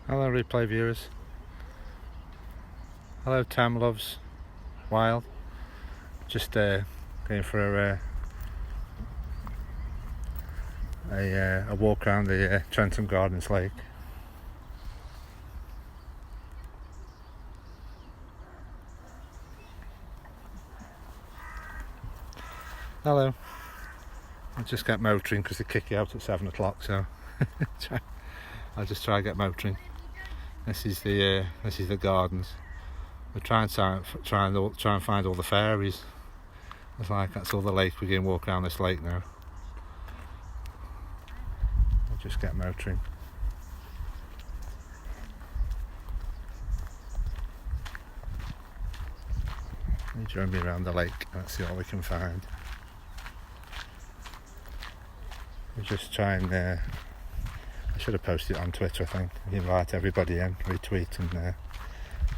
Hello replay viewers. Hello Tam Loves Wild. Just going for a walk around the Trentham Gardens Lake. Hello. I just get motoring because they kick you out at 7 o'clock, so I'll just try and get motoring. This is the gardens. We're trying to find all the fairies. It's like that's all the lake. We're going to walk around this lake now. I'll just get motoring. You join me around the lake. Let's see what we can find. We're just trying. I should have posted it on Twitter, I think. Invite everybody in, retweet and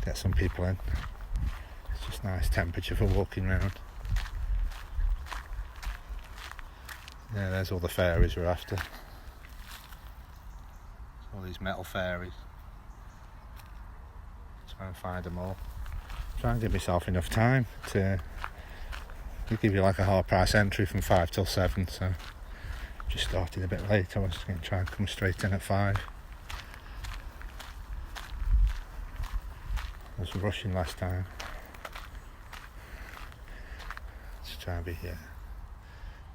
get some people in. It's just nice temperature for walking around. Yeah, there's all the fairies we're after. All these metal fairies. Try and find them all. Try and give myself enough time to give you like a half price entry from 5 till 7, so just started a bit late. I was going to try and come straight in at 5. I was rushing last time. Let's try and be here.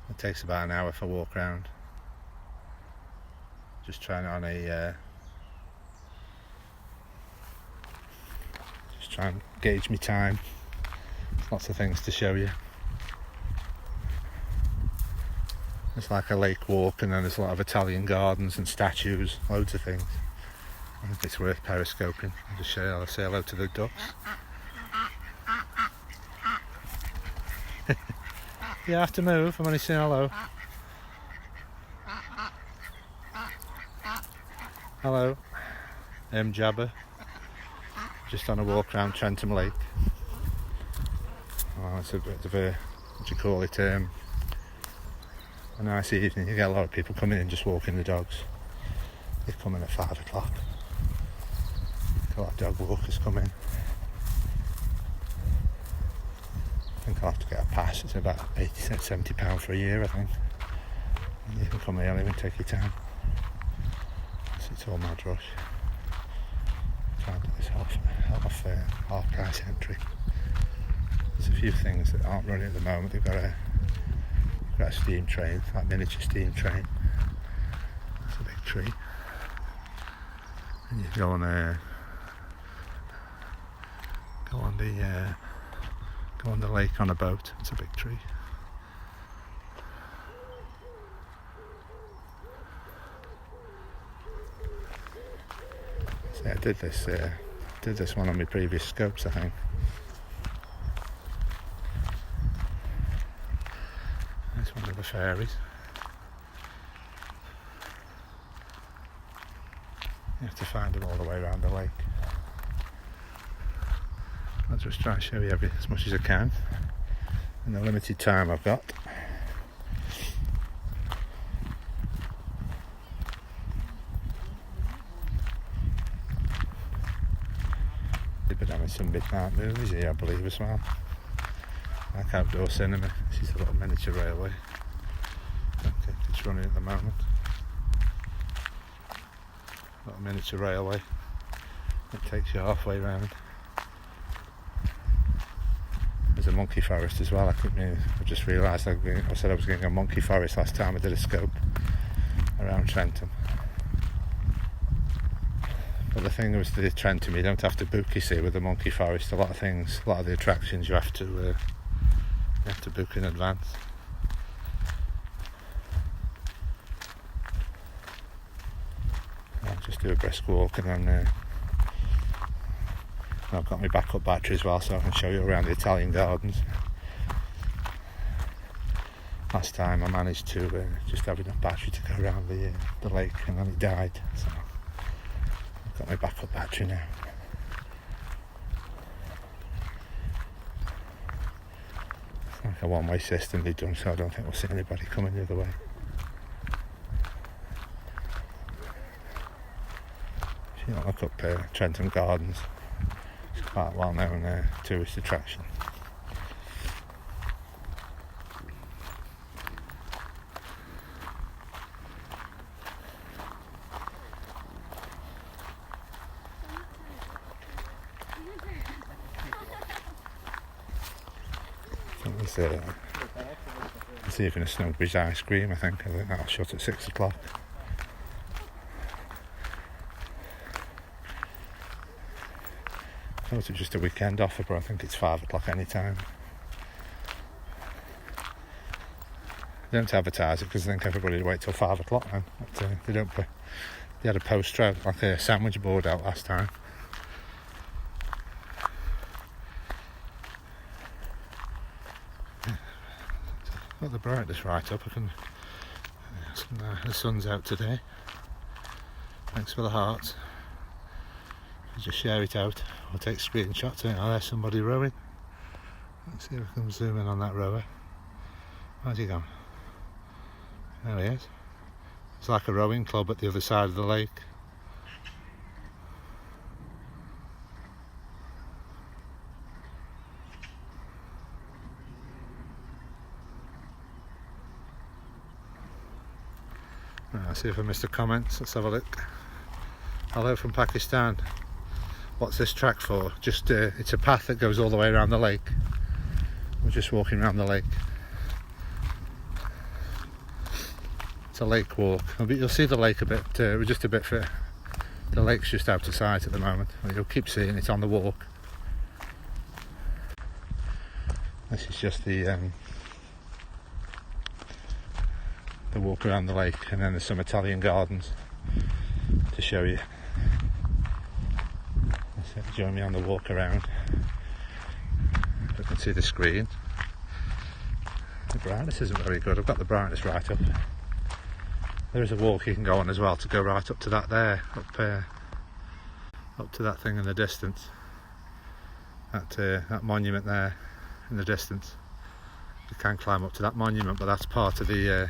It takes about an hour for a walk round. Just trying on just try and gauge my time. Lots of things to show you. It's like a lake walk, and then there's a lot of Italian gardens and statues, loads of things. I think it's worth periscoping. I'll just say hello to the ducks. You have to move, I'm only saying hello. Hello, Jabba. Just on a walk around Trentham Lake. Oh, it's a bit of a, what do you call it, a nice evening. You get a lot of people coming in just walking the dogs. They come in at 5 o'clock. A lot of dog walkers come in. I think I'll have to get a pass. It's about £70 for a year, I think. And you can come early and take your time. So it's all mad rush. Try and do this half price entry. There's a few things that aren't running at the moment. They've got a steam train, like miniature steam train. It's a big tree. And you go on the lake on a boat. It's a big tree. So I did this one on my previous scopes, I think. That's one of the fairies. You have to find them all the way around the lake. I'll just try and show you as much as I can in the limited time I've got. They've been having some midnight movies here, I believe, as well. Like outdoor cinema. This is a little miniature railway. I don't think it's running at the moment. A little miniature railway. It takes you halfway round. There's a monkey forest as well. I just realised I said I was going to go monkey forest last time I did a scope around Trentham. But the thing with the Trentham, you don't have to book, you see, with the monkey forest. A lot of the attractions you have to book in advance. I'll just do a brisk walk, and then I've got my backup battery as well, so I can show you around the Italian gardens. Last time I managed to just have enough battery to go around the lake, and then it died. So I've got my backup battery now. It's like a one-way system they've done, so I don't think we'll see anybody coming the other way. You know, look up Trentham Gardens. It's quite a well-known tourist attraction. There's even a Snowbridge ice cream, I think that'll shut at 6 o'clock. I thought it was just a weekend offer, but I think it's 5 o'clock any time. They don't advertise it because I think everybody would wait till 5 o'clock now. But, they don't put. They had a poster out, like a sandwich board out last time. Got the brightness right up. The sun's out today. Thanks for the hearts. I'll just share it out. I'll take screenshots. Oh, there's somebody rowing. Let's see if I can zoom in on that rower. Where's he gone? There he is. It's like a rowing club at the other side of the lake. I'll see if I missed a comment. Let's have a look. Hello from Pakistan. What's this track for? Just it's a path that goes all the way around the lake. We're just walking around the lake. It's a lake walk. You'll see the lake a bit. We're just a bit for the lake's just out of sight at the moment. You'll keep seeing it on the walk. This is just the walk around the lake, and then there's some Italian gardens to show you. Join me on the walk around. You can see the screen. The brightness isn't very good. I've got the brightness right up. There is a walk you can go on as well to go right up to that there, up to that thing in the distance. That monument there in the distance. You can climb up to that monument, but that's part of the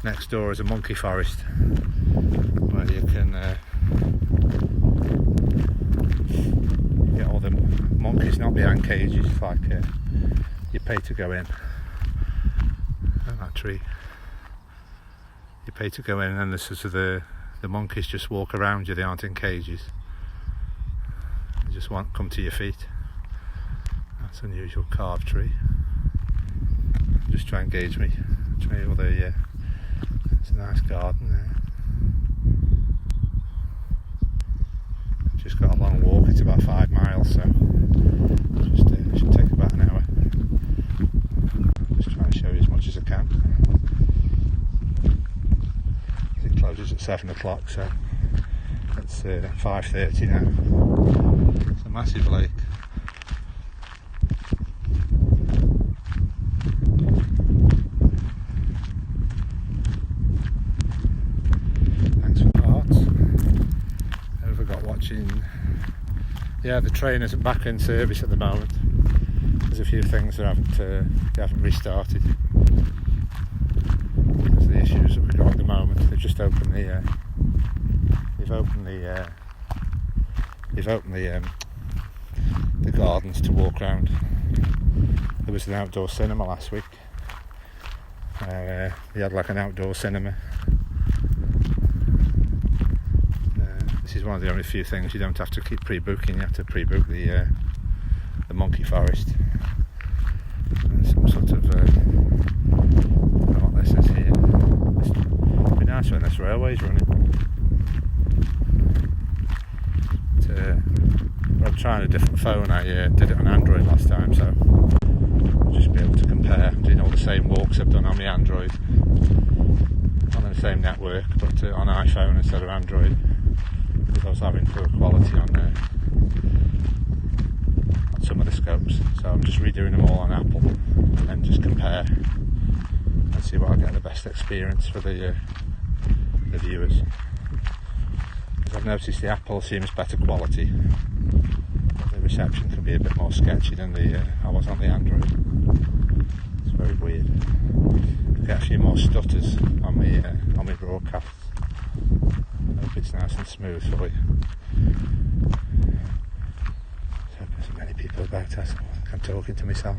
next door is a monkey forest where you can get all the monkeys not behind cages, like you pay to go in. And that tree, you pay to go in, and then the monkeys just walk around you. They aren't in cages. They just won't come to your feet. That's an unusual carved tree. Just try and gauge me. Show you all the it's a nice garden there. Just got a long walk. It's about 5 miles, so it should take about an hour. Just trying to show you as much as I can. It closes at 7 o'clock, so it's 5:30 now. It's a massive lake. Yeah, the train isn't back in service at the moment. There's a few things that haven't restarted. There's the issues that we've got at the moment. They've just opened the gardens to walk around. There was an outdoor cinema last week. They had like an outdoor cinema. This is one of the only few things you don't have to keep pre-booking. You have to pre-book the monkey forest. There's some sort of I don't know what this is here. It'd be nice when this railway's running. I'm trying a different phone. I did it on Android last time, so I'll just be able to compare. I'm doing all the same walks I've done on my Android, on the same network, but on iPhone instead of Android. I was having poor quality on some of the scopes, so I'm just redoing them all on Apple and then just compare and see what I get the best experience for the viewers. Because I've noticed the Apple seems better quality, but the reception can be a bit more sketchy than I was on the Android. It's very weird. I get a few more stutters on my broadcasts. Hope it's nice and smooth for you. So there's many people about us. I'm talking to myself.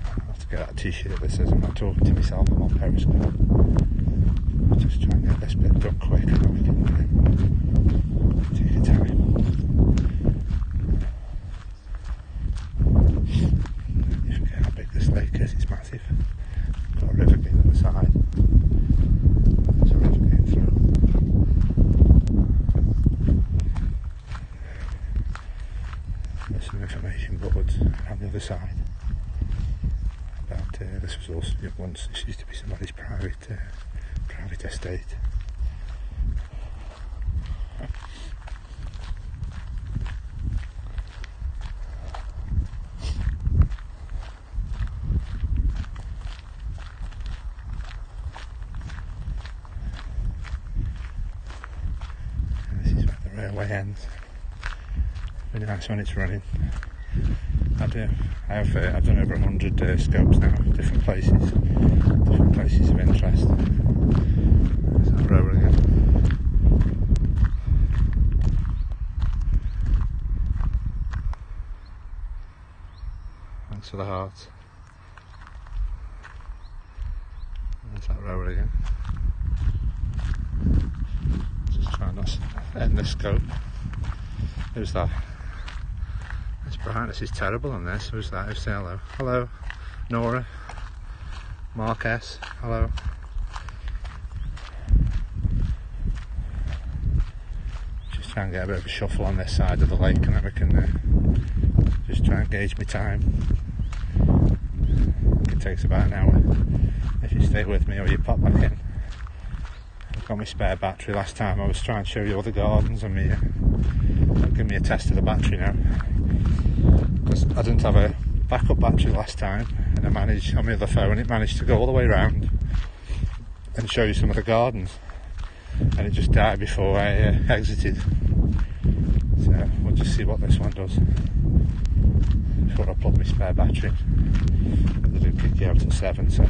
I'll have to get that t-shirt that says I'm not talking to myself, I'm on periscope. I'll just try and get this bit done quick and then we can take your time. You forget how big this lake is, it's massive. Got a river being on the side. There's a river going through. There's some information boards on the other side about this was also once this used to be somebody's private estate. And this is where the railway ends. Really nice when it's running. I've done over 100 scopes now, different places of interest. There's that road again. Thanks for the heart. There's that road again. Just trying not to end the scope. Who's that? This brightness is terrible on this. Who's that? Who's saying hello? Hello, Nora. Mark S. Hello. Just try and get a bit of a shuffle on this side of the lake, and then we can just try and gauge my time. It takes about an hour if you stay with me or you pop back in. I've got my spare battery. Last time I was trying to show you all the gardens and give me a test of the battery now, because I didn't have a backup battery last time, and I managed on my other phone, it managed to go all the way around and show you some of the gardens, and it just died before I exited. So we'll just see what this one does before I plug my spare battery in. But they do kick you out at 7, so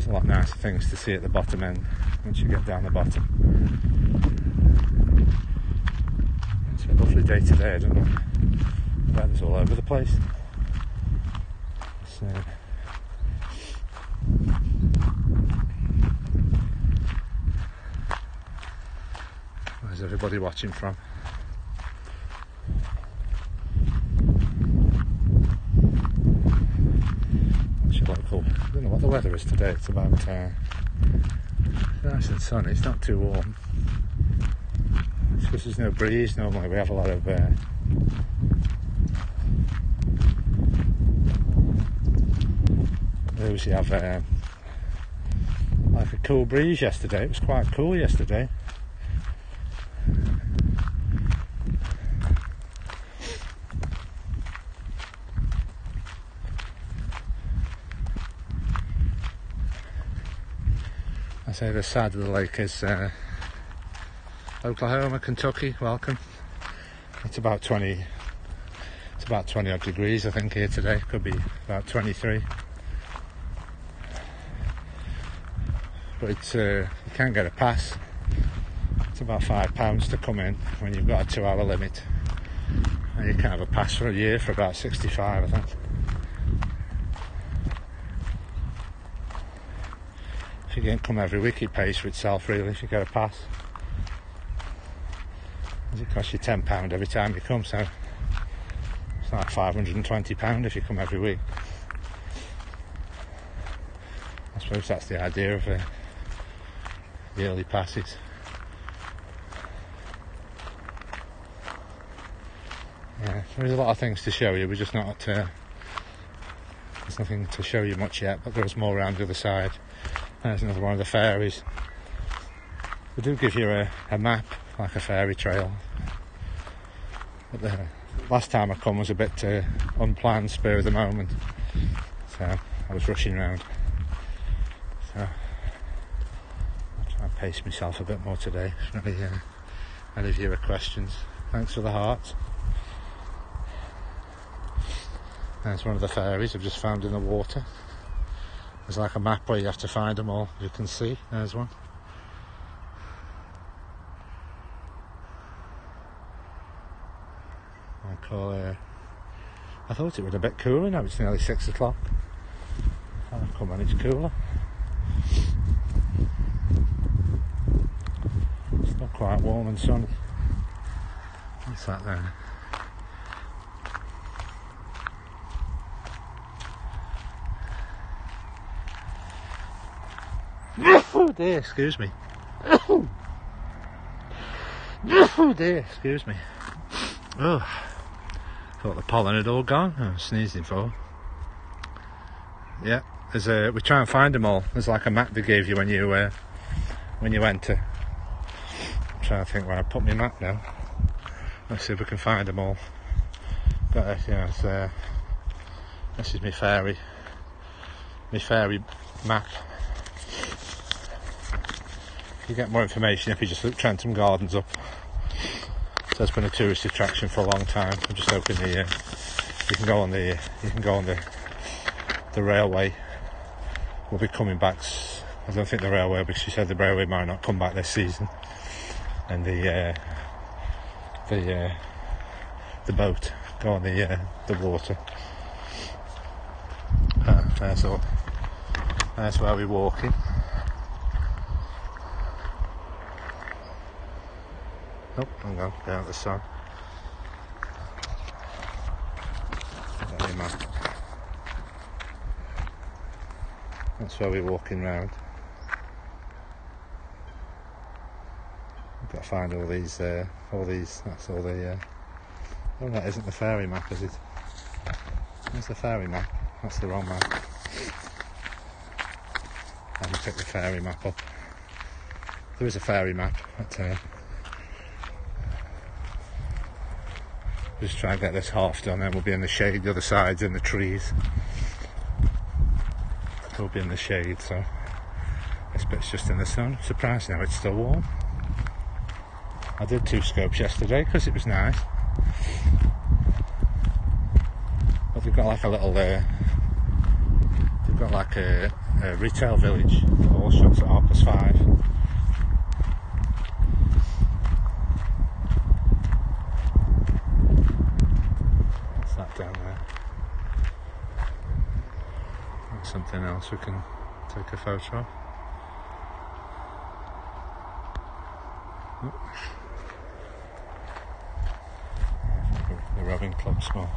a lot nicer things to see at the bottom end once you get down the bottom. It's a lovely day today, I don't know. The weather's all over the place. So, where's everybody watching from? Local. I don't know what the weather is today. It's about nice and sunny. It's not too warm. It's because there's no breeze. Normally we have a lot of we usually have like a cool breeze yesterday. It was quite cool yesterday. I say this side of the lake is Oklahoma, Kentucky. Welcome. It's about 20 odd degrees I think here today. Could be about 23. But it's you can't get a pass. It's about £5 to come in when you've got a 2-hour limit, and you can't have a pass for a year for about 65 I think. If you can come every week, it pays for itself really if you get a pass. It costs you £10 every time you come, so it's like £520 if you come every week. I suppose that's the idea of the early passes. Yeah, there's a lot of things to show you. We're just not there's nothing to show you much yet, but there's more around the other side. There's another one of the ferries. They do give you a map, like a fairy trail. But the last time I come was a bit unplanned, spur of the moment. So I was rushing around. So I'll try and pace myself a bit more today. Really, any viewer questions? Thanks for the hearts. There's one of the fairies I've just found in the water. There's like a map where you have to find them all. You can see, there's one. I thought it was a bit cooler now, it's nearly 6 o'clock. How come on, it's cooler? It's not quite warm and sunny. What's that there? Oh dear, excuse me. Oh dear, excuse me. Oh, thought the pollen had all gone. I was sneezing for. Yeah, we try and find them all. There's like a map they gave you when you enter. I'm trying to think where I put my map now. Let's see if we can find them all. Got it, yeah, this is my fairy map. You get more information if you just look Trentham Gardens up. So it's been a tourist attraction for a long time. I'm just hoping you can go on the railway. We'll be coming back. I don't think the railway, because she said the railway might not come back this season. And the boat go on the water. That's where we're walking. Oh, hang on, down at the sun. That's where we're walking round. We've got to find all these, that's all the, oh, that isn't the fairy map, is it? There's the fairy map, that's the wrong map. I haven't picked the fairy map up. There is a fairy map, but just try and get this half done, then we'll be in the shade. The other side's in the trees. We'll be in the shade, so this bit's just in the sun. Surprised now it's still warm. I did 2 scopes yesterday because it was nice. But they've got like a little, they've got like a retail village. All shuts at 5:30. Down there. That's something else we can take a photo of. The rowing club, small.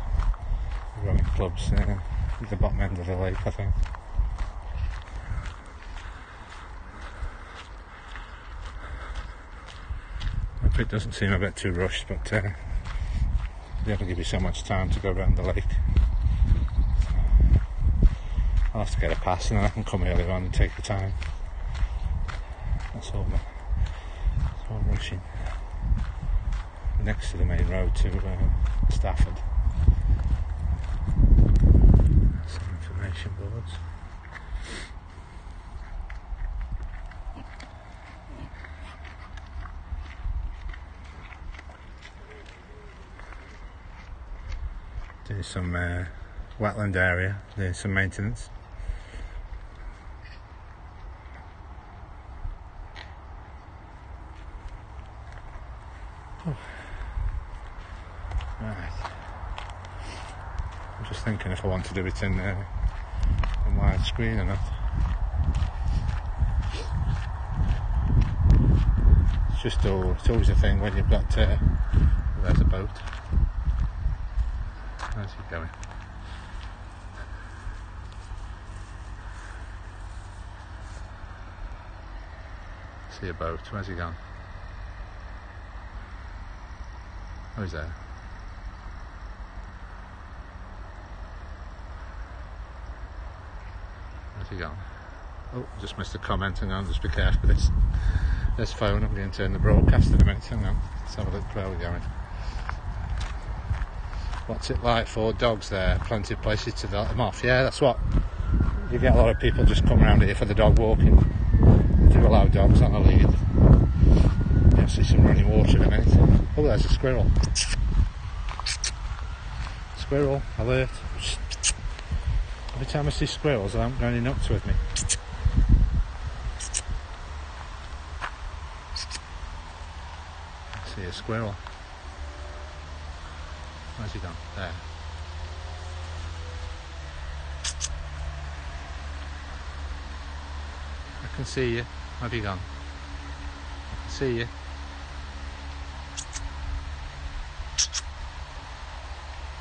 The rowing club's at the bottom end of the lake, I think. Hope it doesn't seem a bit too rushed, but they don't give you so much time to go around the lake. I'll have to get a pass and then I can come earlier on and take the time. That's all I'm rushing. Next to the main road to Stafford. Some information boards. Doing some wetland area, doing some maintenance. Oh. Right. I'm just thinking if I want to do it in widescreen or not. It's always a thing when you've got there's a boat. How's he going? See a boat. Where's he gone? Oh, he's there. Where's he gone? Oh, just missed a comment. Hang on, just be careful with this phone. I'm going to turn the broadcast in a minute. Hang on. Let's have a look where we're going. What's it like for dogs there? Plenty of places to let them off. Yeah, that's what. You get a lot of people just come around here for the dog walking. They do allow dogs on the lead. You'll see some running water in a minute. Oh, there's a squirrel. Squirrel, alert. Every time I see squirrels, I haven't got any nuts with me. I see a squirrel. Where's he gone? There. I can see you. Where have you gone? I can see you.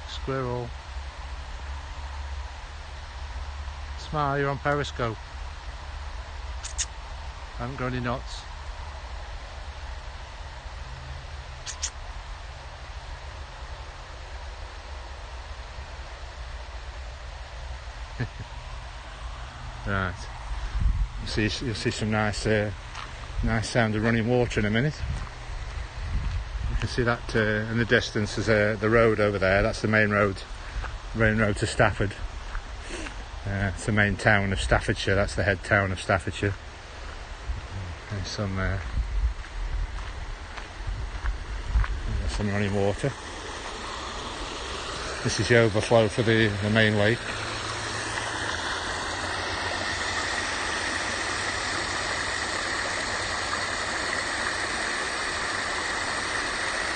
Squirrel. Smile, you're on periscope. I haven't got any nuts. Right. You'll see some nice sound of running water in a minute. You can see that in the distance. There's the road over there. That's the main road to Stafford. It's the main town of Staffordshire. That's the head town of Staffordshire. There's some running water. This is the overflow for the main lake.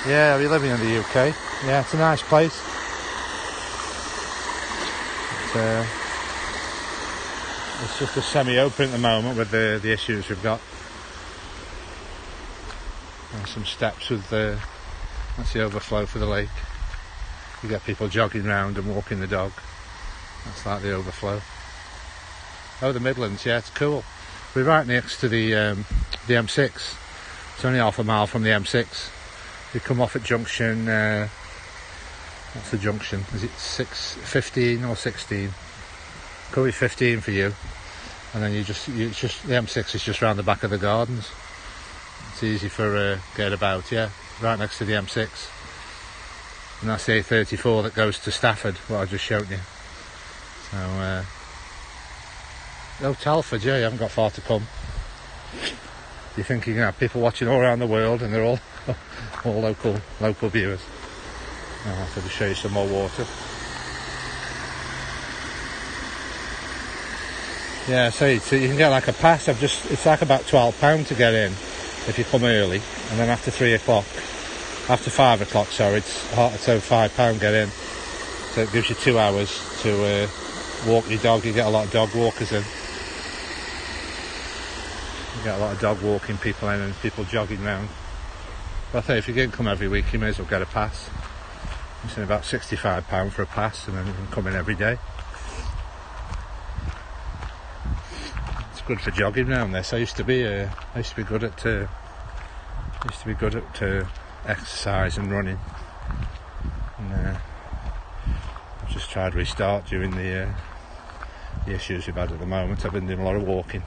Yeah, we're living in the UK. Yeah, it's a nice place. It's just a semi-open at the moment with the issues we've got. And some steps with that's the overflow for the lake. You get people jogging around and walking the dog. That's like the overflow. Oh, the Midlands, yeah, it's cool. We're right next to the M6. It's only half a mile from the M6. You come off at junction, what's the junction? Is it 15 or 16? Could be 15 for you. And then it's just the M6 is just round the back of the gardens. It's easy for get about, yeah. Right next to the M6. And that's the A34 that goes to Stafford, what I just showed you. So, Telford, yeah, you haven't got far to come. You think you're going to have people watching all around the world and they're all local viewers. I'll have to show you some more water. Yeah, so you can get like a pass. It's like about £12 to get in if you come early, and then after 5 o'clock, sorry, it's over £5 get in. So it gives you 2 hours to walk your dog. You get a lot of dog walkers in. You get a lot of dog walking people in and people jogging around. But I think if you can come every week, you may as well get a pass. It's about £65 for a pass, and then you can come in every day. It's good for jogging around this. I used to be good at exercise and running. And I've just tried to restart during the issues we've had at the moment. I've been doing a lot of walking,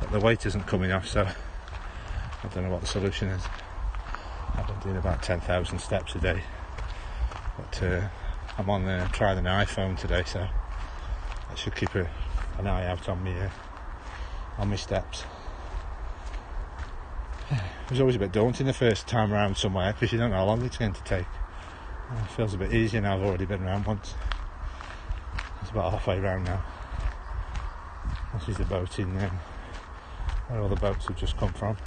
but the weight isn't coming off, so I don't know what the solution is. I've been doing about 10,000 steps a day, but I'm on trying an iPhone today, so I should keep an eye out on my steps. It was always a bit daunting the first time around somewhere, because you don't know how long it's going to take. It feels a bit easier now. I've already been around once. It's about halfway around now. This is the boat in where all the boats have just come from.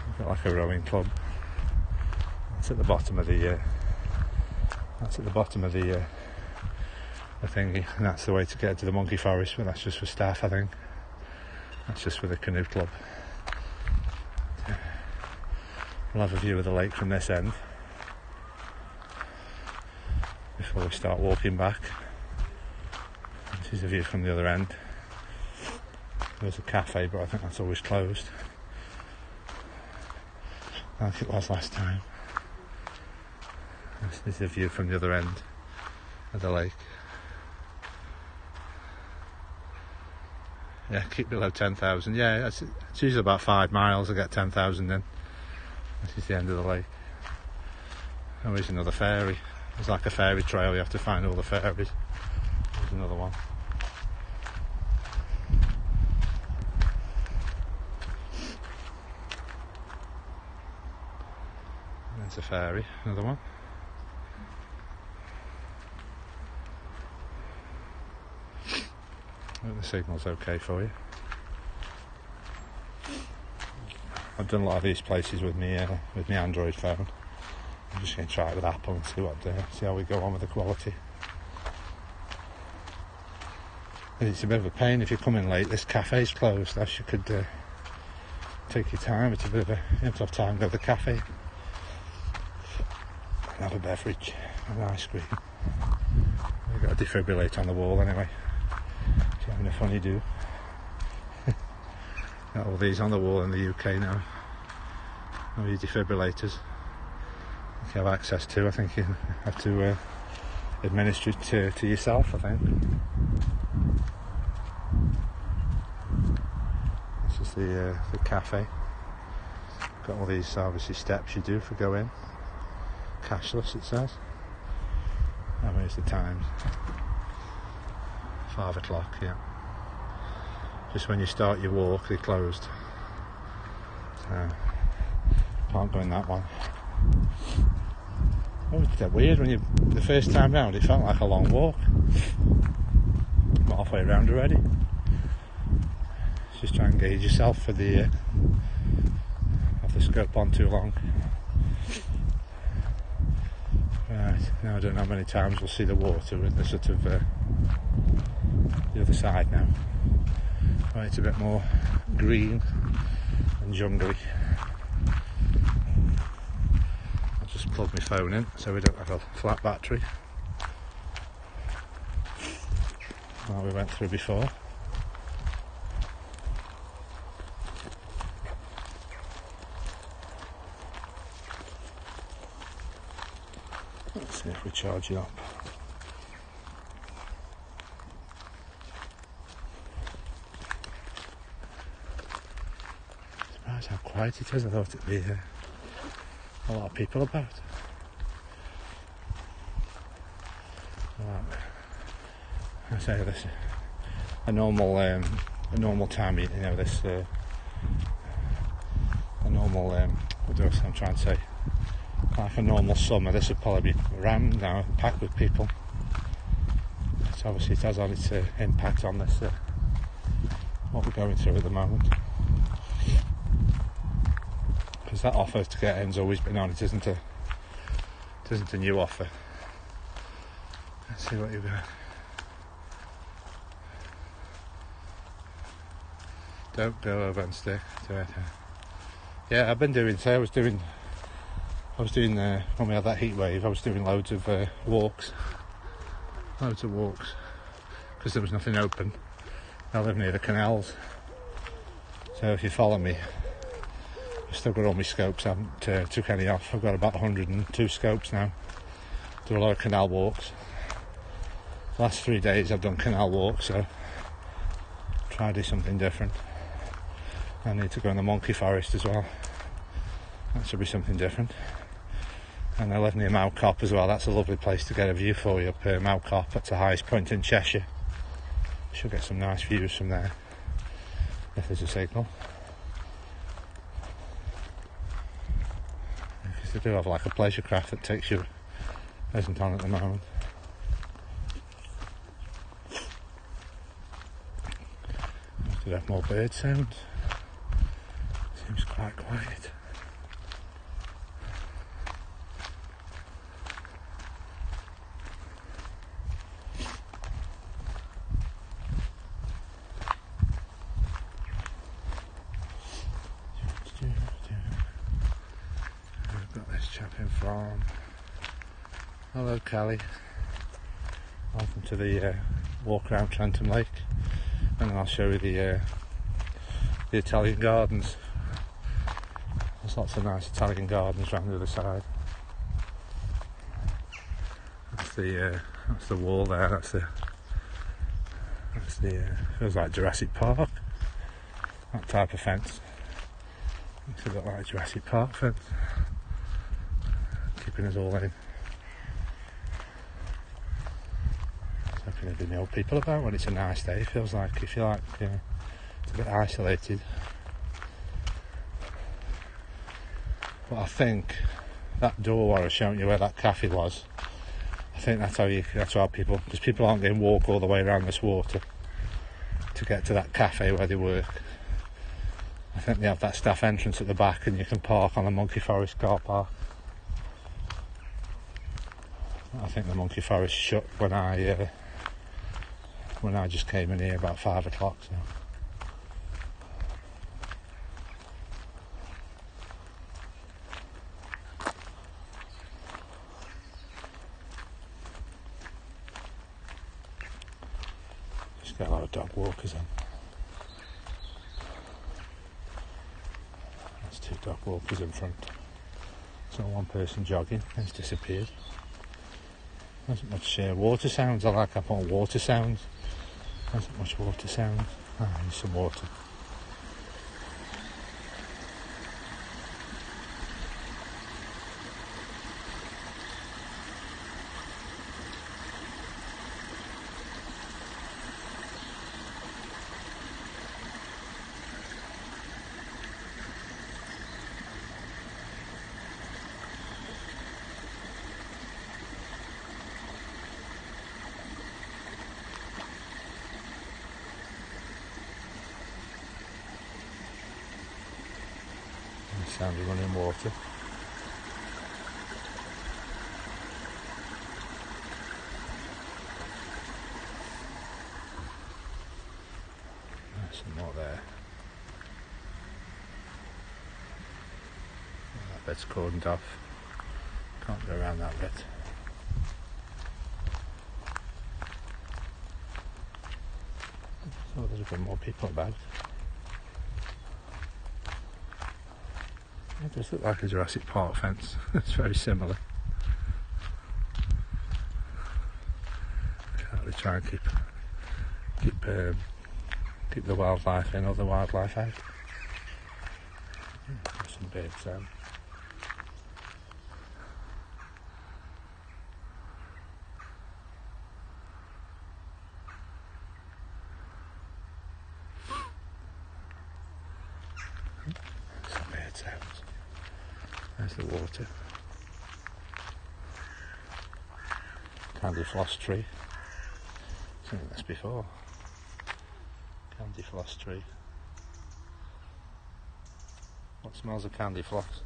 We've got like a rowing club. That's at the bottom of the thingy, and that's the way to get to the monkey forest, but that's just for staff, I think. That's just for the canoe club. We'll have a view of the lake from this end before we start walking back. This is a view from the other end. There's a cafe, but I think that's always closed. I think it was last time. This is a view from the other end of the lake. Yeah, keep below 10,000. Yeah, it's usually about 5 miles to get 10,000 in. This is the end of the lake. Oh, here's another ferry. There's like a ferry trail, you have to find all the ferries. There's another one. There's a ferry, another one. Hope the signal's okay for you. I've done a lot of these places with me Android phone. I'm just going to try it with Apple and see how we go on with the quality. And it's a bit of a pain if you come in late. This cafe's closed. Else you could take your time. It's a bit of you have to have time to go to the cafe and have a beverage and ice cream. We've got a defibrillator on the wall anyway. If you're having a funny do. Got all these on the wall in the UK now. All these defibrillators. You have access to. I think you have to administer it to yourself, I think. This is the cafe. Got all these obviously steps you do for go in. Cashless, it says. How many is the time? 5 o'clock, yeah. Just when you start your walk, they're closed. So, can't go in that one. Oh, it's a bit weird when the first time round it felt like a long walk. I'm halfway around already. Just try and gauge yourself for have the scope on too long. Right, now I don't know how many times we'll see the water in the sort of the other side now. Right, it's a bit more green and jungly. I'll just plug my phone in so we don't have a flat battery. Like we went through before. Let's see if we charge it up. Surprised how quiet it is. I thought it'd be a lot of people about. Right. I say this a normal time, you know, this a normal what else I'm trying to say, like a normal summer, this would probably be rammed now, packed with people. So obviously it has had its impact on this what we're going through at the moment, because that offer to get in's always been on. It isn't a new offer. Let's see what you've got. Don't go over and stick to it. Yeah, I've been doing. So I was doing when we had that heat wave. I was doing loads of walks, because there was nothing open. I live near the canals, so if you follow me, I've still got all my scopes. I haven't took any off. I've got about 102 scopes now. Do a lot of canal walks. The last 3 days I've done canal walks, so try to do something different. I need to go in the monkey forest as well. That should be something different. And I live near Mowcop as well. That's a lovely place to get a view for you up here. Mowcop, that's the highest point in Cheshire. Should get some nice views from there if there's a signal. Because they do have like a pleasure craft that takes you, isn't on at the moment. Did have more bird sounds. Seems quite quiet. We've got this chap in farm. Hello, Callie. Welcome to the walk around Trentham Lake. And I'll show you the Italian gardens. There's lots of nice Italian gardens around the other side. That's the wall there. That's the feels like Jurassic Park. That type of fence. Looks a bit like a Jurassic Park fence. Keeping us all in. There'll be no people about when it's a nice day. It feels like, if you like, it's a bit isolated. But I think that door where I was showing you where that cafe was, I think that's how people, because people aren't going to walk all the way around this water. to get to that cafe where they work. I think they have that staff entrance at the back, and you can park on the Monkey Forest car park. I think the Monkey Forest shut when I just came in here about 5 o'clock. So. Just got a lot of dog walkers in. There's 2 dog walkers in front. So one person jogging, he's disappeared. There isn't much water sounds. I put water sounds. There isn't much water sounds. There's some water. Sound of running water. There's some more there. That bit's cordoned off. Can't go around that bit. So there's a bit more people about. It does look like a Jurassic Park fence. It's very similar. We try and keep the wildlife in or the wildlife out. There's some birds out. Some birds out. There's the water. Candy floss tree. I've seen this before. Candy floss tree. What smells of candy floss?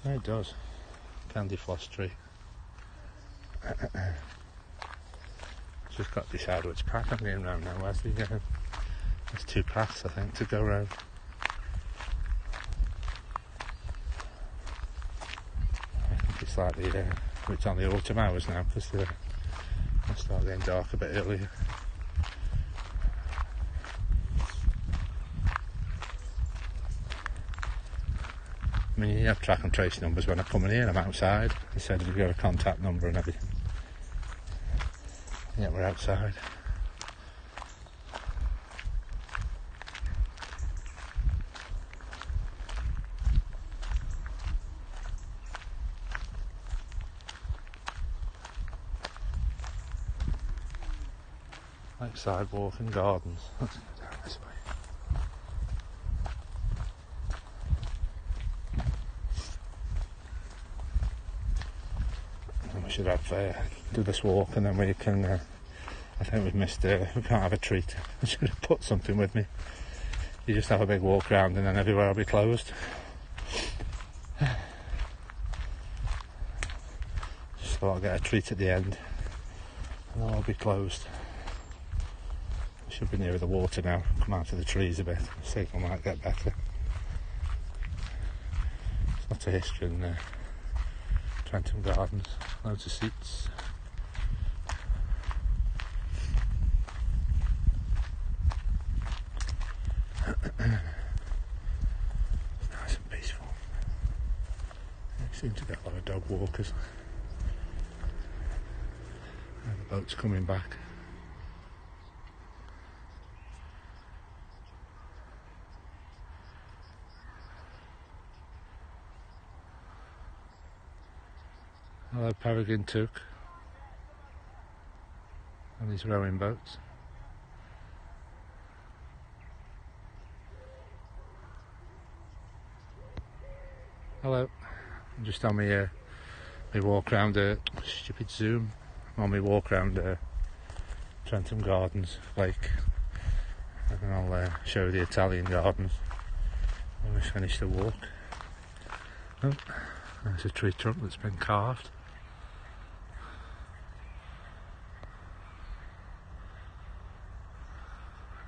Oh, it does. Candy floss tree. Just got to decide which path I'm going round now. Where's the there's 2 paths, I think, to go round. I think it's like it's on the autumn hours now, because they start getting dark a bit earlier. I mean, you have track and trace numbers when I come in here. I'm outside. They said we've got a contact number and everything. Yeah, we're outside. Outside walking gardens. Let's go down this way. And we should have do this walk, and then we can. I think we've missed. We can't have a treat. I should have put something with me. You just have a big walk around, and then everywhere will be closed. Just thought I'd get a treat at the end, and then I'll be closed. Should be nearer the water now. Come out of the trees a bit. The signal might get better. There's lots of history in Trentham Gardens. Loads of seats. It's nice and peaceful. They seem to get a lot of dog walkers. And the boat's coming back. Hello, Peregrine Took and these rowing boats. Hello, I'm just on my we walk around the stupid Zoom. On we walk around Trentham Gardens Lake, and then I'll show you the Italian gardens when we finish the walk. Oh, there's a tree trunk that's been carved.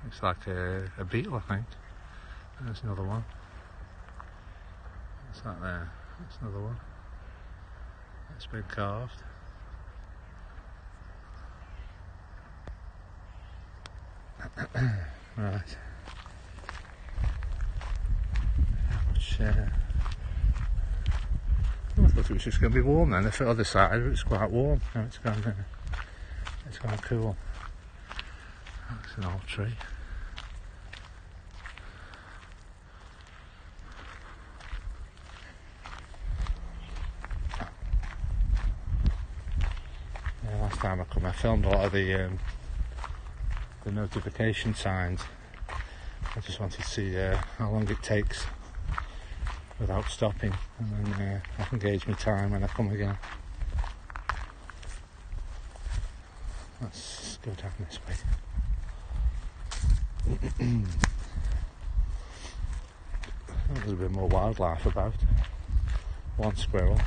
Looks like a beetle, I think. There's another one. What's that there? That's another one. That's been carved. Right. I thought it was just going to be warm then. The other side of it's quite warm. Now it's gone cool. That's an old tree. Yeah, last time I come, I filmed a lot of the notification signs. I just wanted to see how long it takes without stopping, and then I can gauge my time when I come again. Let's go down this way. There's a bit more wildlife about. One squirrel,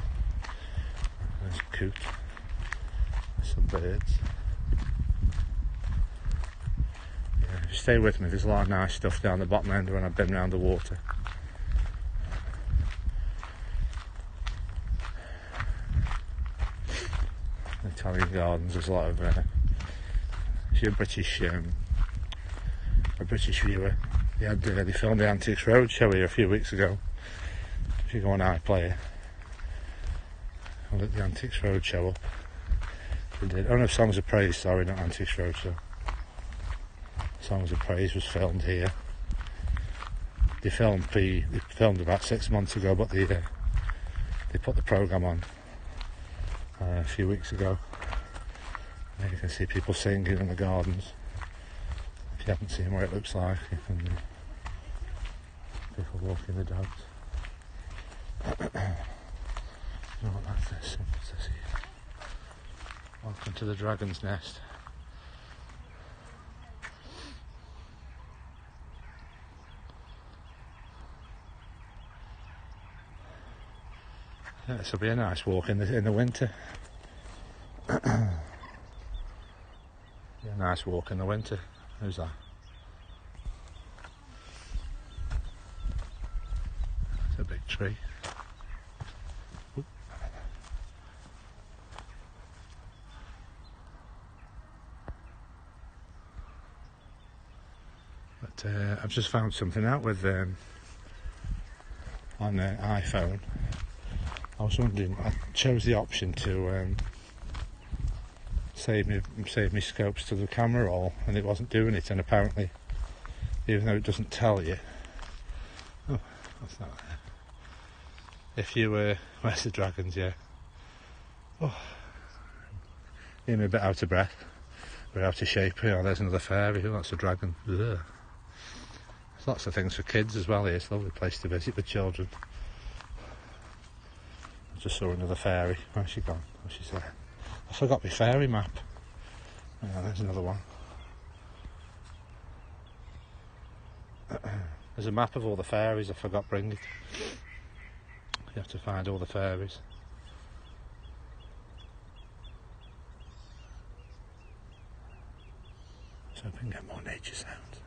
there's a coot, there's some birds. Yeah, if you stay with me, there's a lot of nice stuff down the bottom end when I've been around the water. The Italian gardens, there's a lot of if you're a British viewer, they filmed the Antiques Roadshow here a few weeks ago. If you go on iPlayer, I'll look the Antiques Roadshow up. They did. Oh no, Songs of Praise, sorry, not Antiques Roadshow. Songs of Praise was filmed here. They filmed about 6 months ago, but they put the programme on a few weeks ago. There you can see people singing in the gardens. If you haven't seen what it looks like, you can people walking the dogs. You know what that's this? What's this here? Welcome to the Dragon's Nest. Yeah, this will be a nice walk in the winter. Yeah, nice walk in the winter. Who's that? It's a big tree. Oop. But I've just found something out with on the iPhone. I was wondering, I chose the option to save me scopes to the camera roll, and it wasn't doing it, and apparently, even though it doesn't tell you, oh, what's that there? If you where's the dragons? Yeah. Oh, getting me a bit out of breath, a bit out of shape. Oh, there's another fairy. Oh, that's a dragon. Ugh. There's lots of things for kids as well here. It's a lovely place to visit with children. I just saw another fairy. Where's she gone? Oh, she's there. I forgot my fairy map. Oh, there's another one. There's a map of all the fairies. I forgot bring it. You have to find all the fairies. So we can get more nature sounds.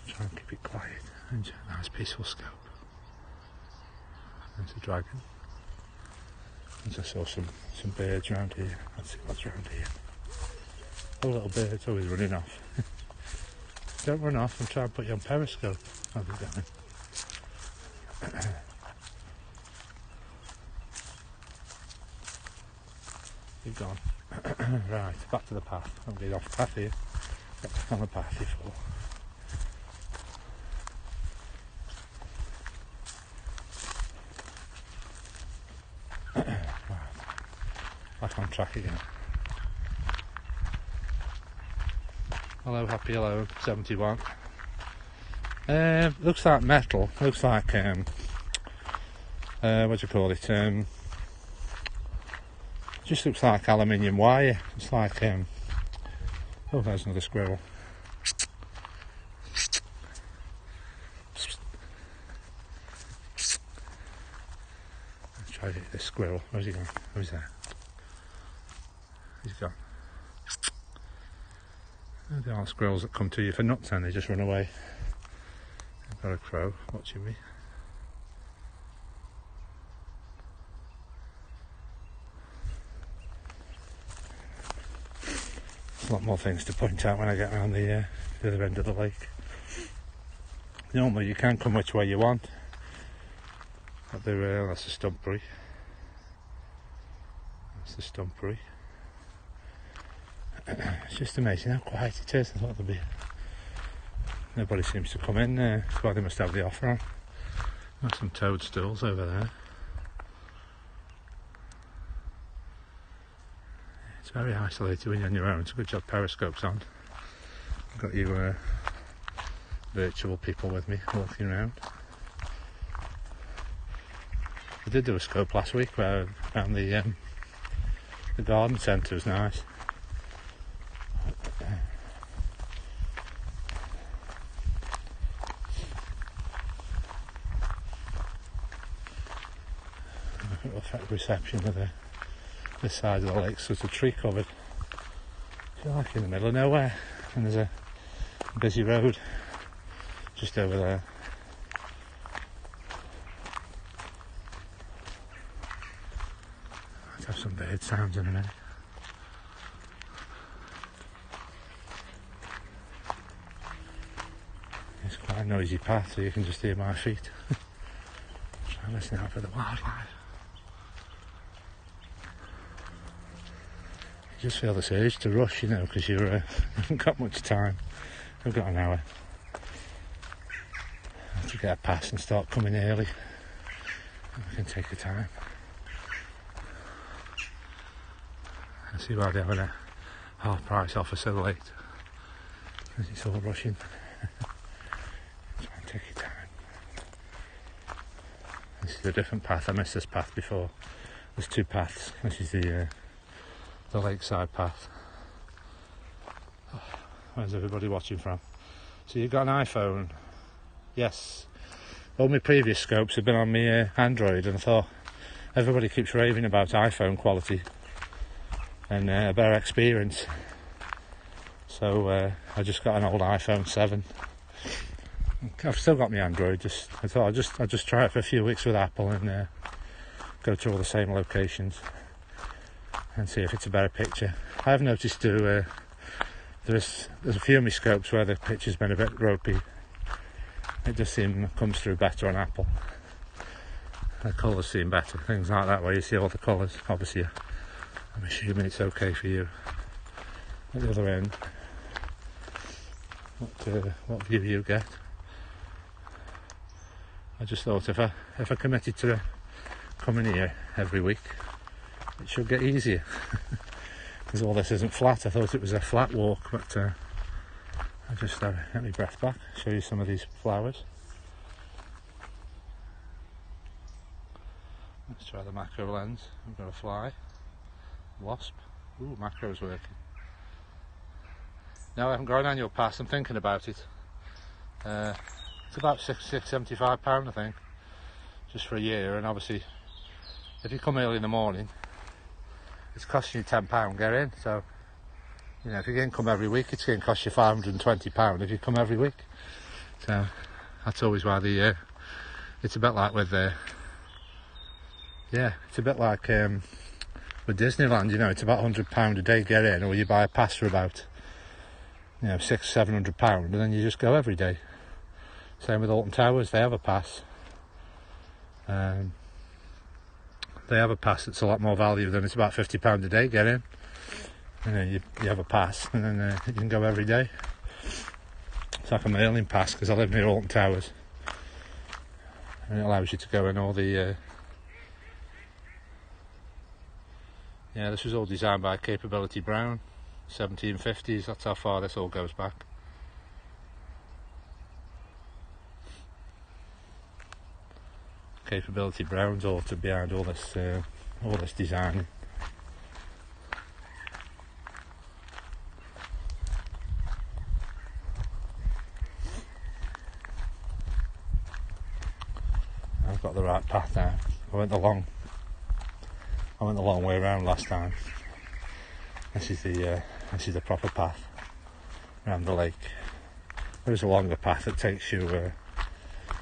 Try and keep it quiet. Enjoy a nice peaceful scope. There's a dragon. I just saw some birds around here. Let's see what's around here. Oh, little bird's always running off. Don't run off, I'm trying to put you on periscope. How's it going? You've gone. Right, back to the path. I'm getting off the path here. Get back on the path before. Back on track again. Hello, happy hello, 71. Looks like metal. Looks like what do you call it? just looks like aluminium wire. It's like, oh, there's another squirrel. Let's try to hit this squirrel. Where's he gone? Who's there? He's gone. There are squirrels that come to you for nuts and they just run away. I've got a crow watching me. There's a lot more things to point out when I get around the other end of the lake. Normally you can come which way you want. But that's the stumpery. That's the stumpery. It's just amazing how quiet it is. I thought there'd be... Nobody seems to come in there. That's why they must have the offer on. There's some toadstools over there. It's very isolated when you're on your own. It's a good job periscope's on. I've got you virtual people with me walking around. I did do a scope last week where I found the garden centre was nice. It'll affect reception of this side of the lake, so it's a tree covered. I feel like in the middle of nowhere, and there's a busy road just over there. Let's have some bird sounds in a minute. It's quite a noisy path, so you can just hear my feet. Try and listen out for the wildlife. You just feel this urge to rush, you know, because you haven't got much time. I've got an hour to get past and start coming early. I can take the time. I see why they're having a half price offer so late, because it's all rushing. Try and take your time. This is a different path. I missed this path before. There's two paths. This is the lakeside path. Oh, where's everybody watching from? So you've got an iPhone? Yes. All my previous scopes have been on my Android, and I thought everybody keeps raving about iPhone quality and a better experience. So I just got an old iPhone 7. I've still got my Android. I thought I'd just try it for a few weeks with Apple and go to all the same locations and see if it's a better picture. I have noticed there's a few of my scopes where the picture's been a bit ropey. It just comes through better on Apple. The colours seem better, things like that where you see all the colours. Obviously I'm assuming it's okay for you. At the other end, what view you get. I just thought if I committed to coming here every week, it should get easier. Because all this isn't flat. I thought it was a flat walk, but I just get my breath back, show you some of these flowers. Let's try the macro lens. We've got a fly, wasp. Ooh, macro's working. No, I haven't got an annual pass. I'm thinking about it. It's about £75, I think, just for a year. And obviously, if you come early in the morning, it's costing you £10 get in. So, you know, if you can come every week, it's going to cost you £520 if you come every week. So that's always why it's a bit like with it's a bit like with Disneyland. You know, it's about £100 a day get in, or you buy a pass for about £600-700, and then you just go every day. Same with Alton Towers, they have a pass. They have a pass that's a lot more value than it's about £50 a day get in. And then you have a pass, and then you can go every day. It's like a mailing pass because I live near Alton Towers, and it allows you to go in all the. This was all designed by Capability Brown, 1750s. That's how far this all goes back. Capability Brown's all to behind all this design. I've got the right path now. I went the long way around last time. This is the proper path around the lake. There is a longer path that takes you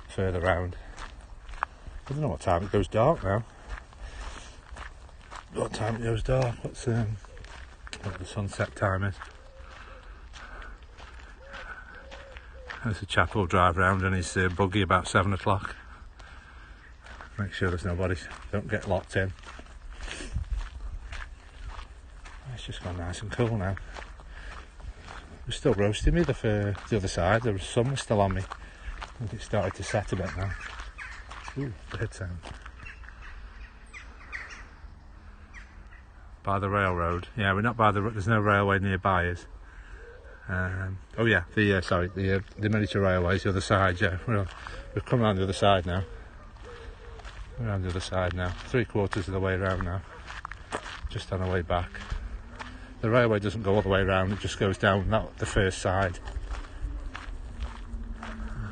further round. I don't know what time it goes dark now. What time it goes dark? What the sunset time is. There's a chap who'll drive round in his buggy about 7 o'clock. Make sure there's nobody. Don't get locked in. It's just gone nice and cool now. It was still roasting me the other side. The sun was still on me. I think it started to set a bit now. Ooh, bird sound. By the railroad. Yeah, we're not by the. There's no railway nearby us. Oh yeah, the miniature railways, the other side. Yeah, we've come around the other side now. We're around the other side now. 3/4 of the way around now. Just on our way back. The railway doesn't go all the way around. It just goes down the first side.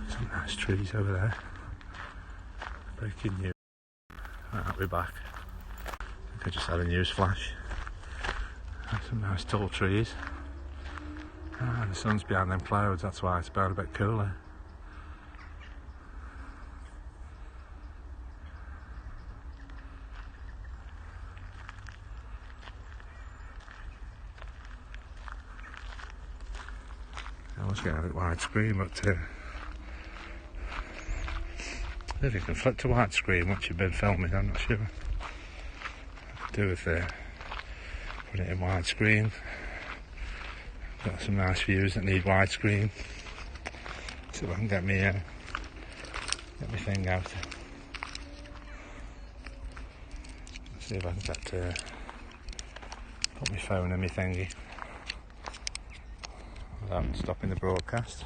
Some nice trees over there. Breaking news. Right, we're back. I think I just had a news flash. Some nice tall trees. The sun's behind them clouds, that's why it's about a bit cooler. I was getting a bit widescreen, but if you can flip to widescreen once you've been filming, I'm not sure. Do with put it in widescreen. Got some nice views that need widescreen. See if I can get my thing out. Let's see if I can put my phone in my thingy without stopping the broadcast.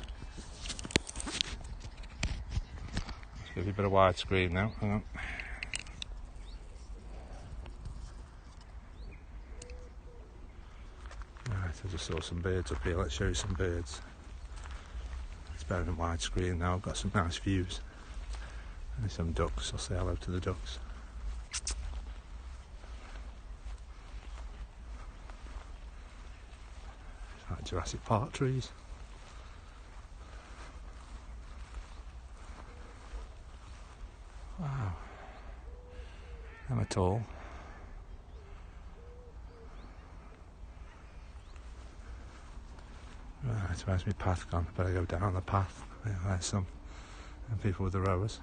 Let's give you a bit of widescreen now. Hang on. I just saw some birds up here. Let's show you some birds. It's better than widescreen now. I've got some nice views. And some ducks. I'll say hello to the ducks. It's like Jurassic Park trees. Wow. Them are tall. Right, where's my path gone? I better go down the path. Yeah, there's some people with the rowers.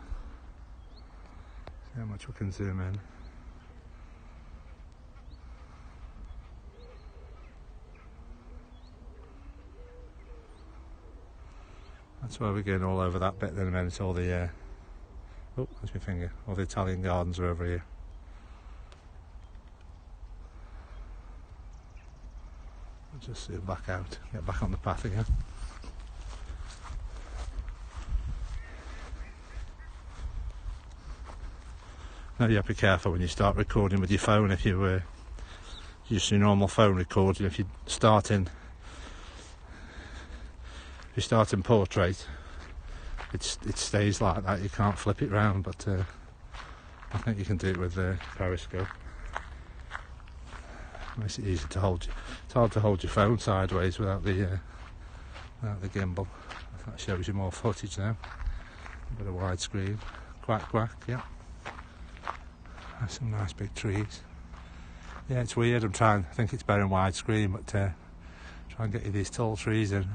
See how much we can zoom in. That's where we're going all over that bit in a minute. All the oh, there's my finger. All the Italian gardens are over here. Just zoom back out, get back on the path again. Now you have to be careful when you start recording with your phone. If you use your normal phone recording, if you start in portrait, it stays like that. You can't flip it round, but I think you can do it with the periscope. Makes it easy to hold. It's hard to hold your phone sideways without the gimbal. That shows you more footage now. A bit of widescreen. Quack quack, yeah. There's some nice big trees. Yeah, it's weird. I think it's better in widescreen, but try and get you these tall trees in.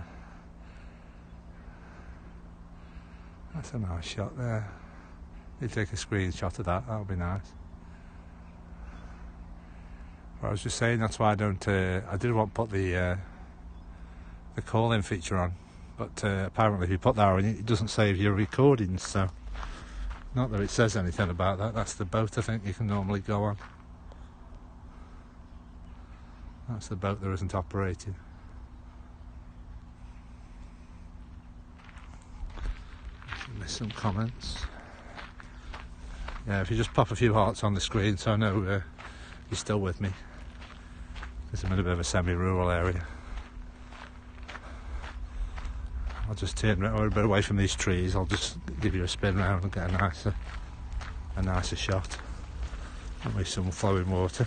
That's a nice shot there. You take a screenshot of that. That would be nice. I was just saying that's why I don't. I did want to put the call-in feature on, but apparently if you put that on, it doesn't save your recordings. So, not that it says anything about that. That's the boat I think you can normally go on. That's the boat that isn't operating. Missed some comments. Yeah, if you just pop a few hearts on the screen, so I know you're still with me. I'm in a bit of a semi-rural area. I'll just turn a bit away from these trees. I'll just give you a spin round and get a nicer a nicer shot. With some flowing water.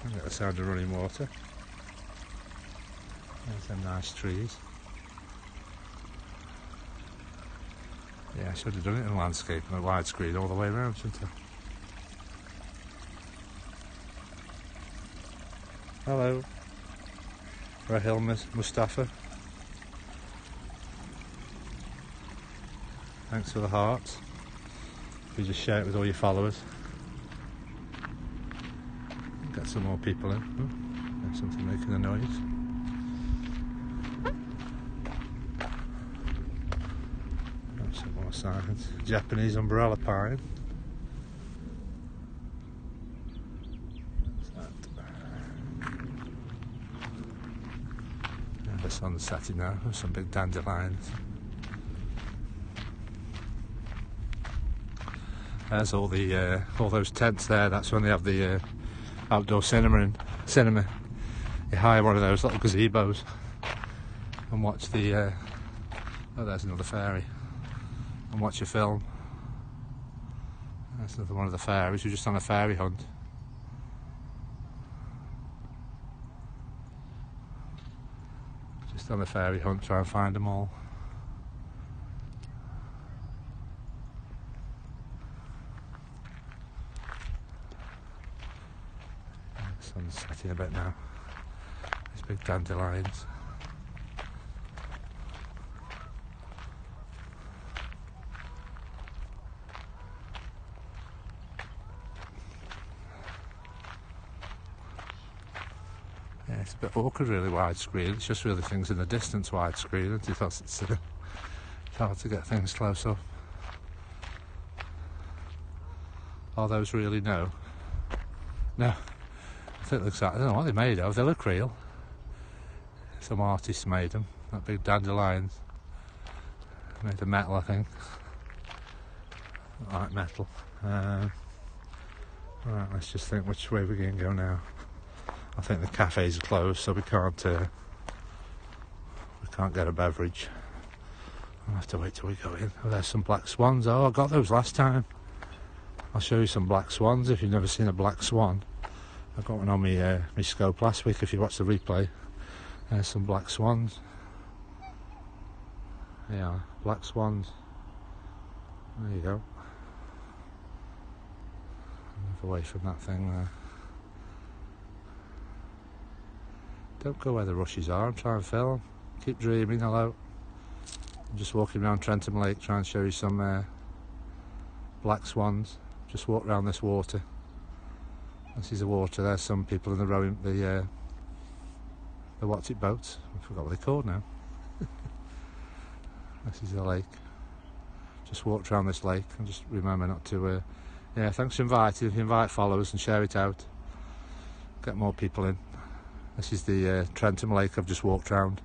I get the sound of running water. There's some nice trees. Yeah, I should have done it in landscape and a widescreen all the way around, shouldn't I? Hello, Rahil Mustafa. Thanks for the hearts. You just share it with all your followers. Get some more people in. Oh, there's something making a noise. Oh, some more signs. Japanese umbrella pine. What's that? Yeah, the sun's setting now. There's some big dandelions. There's all those tents there. That's when they have the outdoor cinema. You hire one of those little gazebos and watch the. Oh, there's another fairy. And watch a film. That's another one of the fairies. We're just on a fairy hunt. Just on a fairy hunt, try and find them all. Sun's setting a bit now. These big dandelions. Yeah, it's a bit awkward really widescreen. It's just really things in the distance widescreen, because it's hard to get things close up. Are those really no? No. I think it looks like, I don't know what they're made of, they look real. Some artists made them, that big dandelions. Made of metal, I think. Like metal. Right, let's just think which way we're going to go now. I think the cafes are closed, so we can't get a beverage. I'll have to wait till we go in. Oh, there's some black swans. Oh, I got those last time. I'll show you some black swans if you've never seen a black swan. I got one on my scope last week if you watch the replay. There's some black swans. Yeah, black swans. There you go. Move away from that thing there. Don't go where the rushes are and try and film. Keep dreaming, hello. I'm just walking around Trentham Lake trying to show you some black swans. Just walk around this water. This is the water. There's some people in the rowing, the what's it boats? I forgot what they're called now. This is the lake. Just walked around this lake and just remember not to. Yeah, thanks for inviting. If you invite followers and share it out, get more people in. This is the Trentham Lake I've just walked around.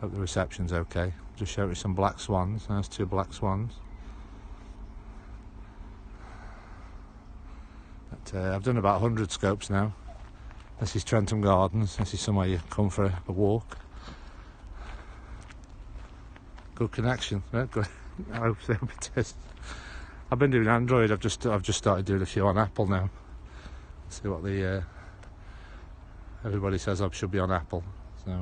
Hope the reception's okay. Just show you some black swans. There's two black swans. But, I've done about 100 scopes now. This is Trentham Gardens. This is somewhere you come for a walk. Good connection. Right? Good. I hope it is. I've been doing Android. I've just started doing a few on Apple now. See what the everybody says I should be on Apple. So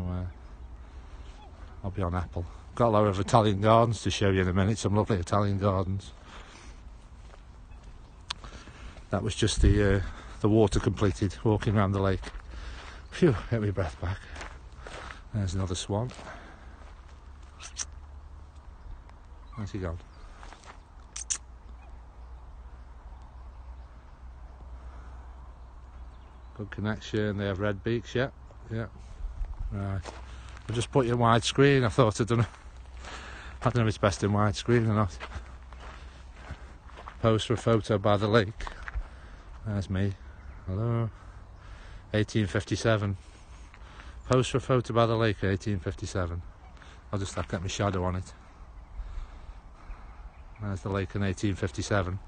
I'll be on Apple. Got a lot of Italian gardens to show you in a minute. Some lovely Italian gardens. That was just the water completed, walking around the lake. Phew, get my breath back. There's another swan. Where's he gone? Good connection. They have red beaks, yeah. Right. I just put you in widescreen. I thought I don't know if it's best in widescreen or not. Pose for a photo by the lake. There's me. Hello. 1857. Pose for a photo by the lake, 1857. I'll just get my shadow on it. There's the lake in 1857.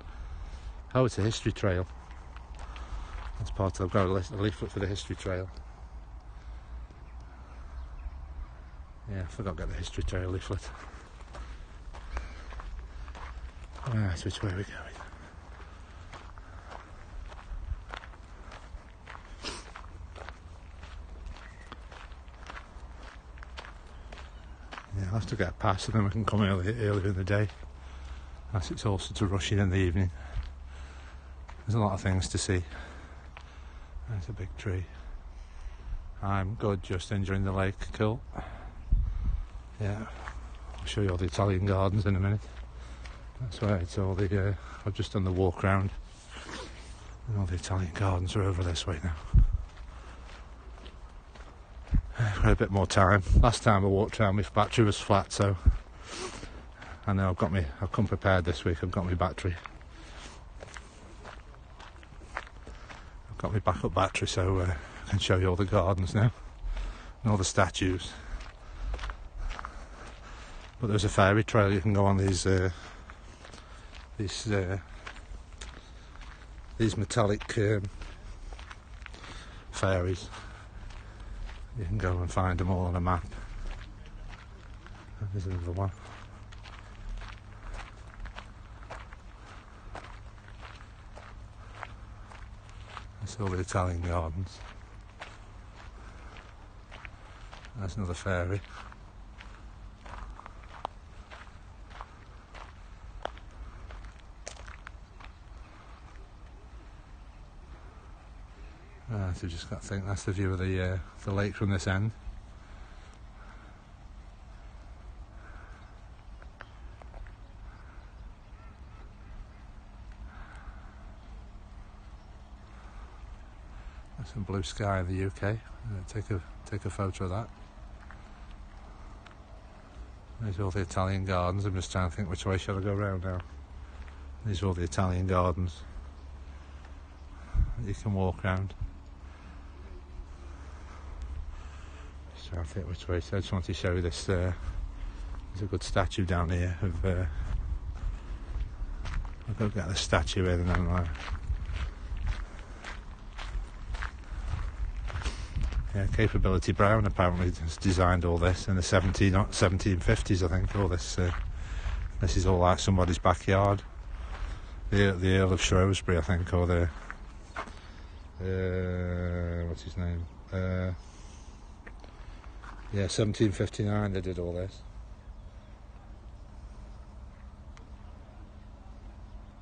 Oh, it's a history trail. That's part of. I've got a leaflet for the history trail. Yeah, I forgot to get the history trail leaflet. Right, which way are we going? Yeah, I'll have to get past and then we can come earlier in the day, as it's also to rush in the evening. There's a lot of things to see. There's a big tree. I'm good, just enjoying the lake. Cool. Yeah, I'll show you all the Italian gardens in a minute. That's where it's all the, I've just done the walk round and all the Italian gardens are over this way now. I've got a bit more time. Last time I walked around my battery was flat, so I know I've come prepared this week. I've got my battery. I've got my backup battery, so I can show you all the gardens now and all the statues. But there's a fairy trail you can go on these metallic fairies. You can go and find them all on a map. There's another one. That's all the Italian gardens. There's another fairy. So just got to think that's the view of the lake from this end. There's some blue sky in the UK. Take a photo of that. There's all the Italian gardens. I'm just trying to think which way should I go round now. These are all the Italian gardens that you can walk around. I think which way, so I just want to show you this. There's a good statue down here of I'll go get the statue in and then yeah, Capability Brown apparently has designed all this in the 1750s, I think. All this this is all like somebody's backyard. The Earl of Shrewsbury, I think, or the what's his name? Yeah, 1759 they did all this.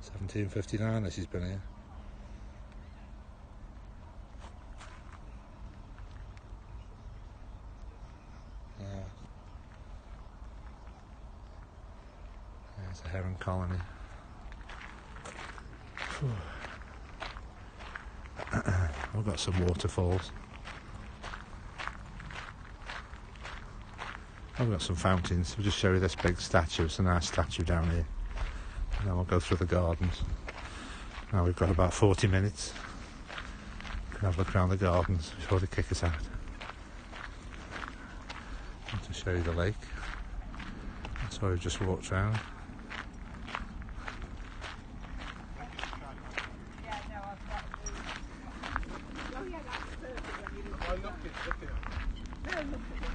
1759 this has been here. Yeah. There's a heron colony. We've got some waterfalls. I've got some fountains. We'll just show you this big statue. It's a nice statue down here. And then we'll go through the gardens. Now we've got about 40 minutes. We can have a look around the gardens before they kick us out. And to show you the lake. That's where we've just walked around.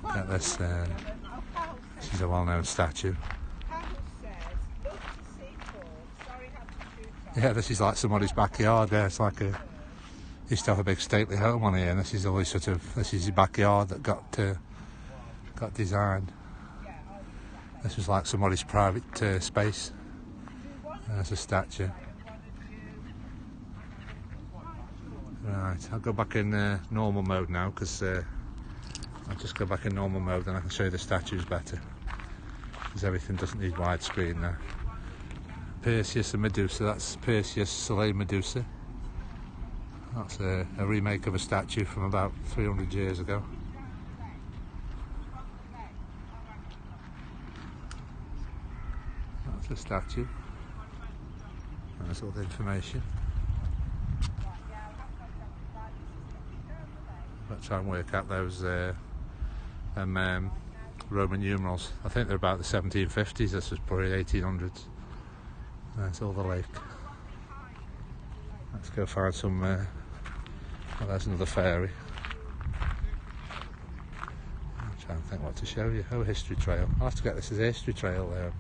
Got this. This is a well-known statue. Yeah, this is like somebody's backyard. Yeah, it's like used to have a big stately home on here, and this is always this is your backyard that got designed. This was like somebody's private space. And there's a statue. Right, I'll go back in normal mode now because I'll just go back in normal mode and I can show you the statues better. Because everything doesn't need widescreen now. Perseus and Medusa, that's Perseus, Soleil Medusa. That's a remake of a statue from about 300 years ago. That's a statue. And that's all the information. Let's try and work out those Roman numerals. I think they're about the 1750s. This was probably 1800s. That's all the lake. Let's go find some. Oh, there's another fairy. I'm trying to think what to show you. Oh, history trail. I'll have to get this as a history trail there.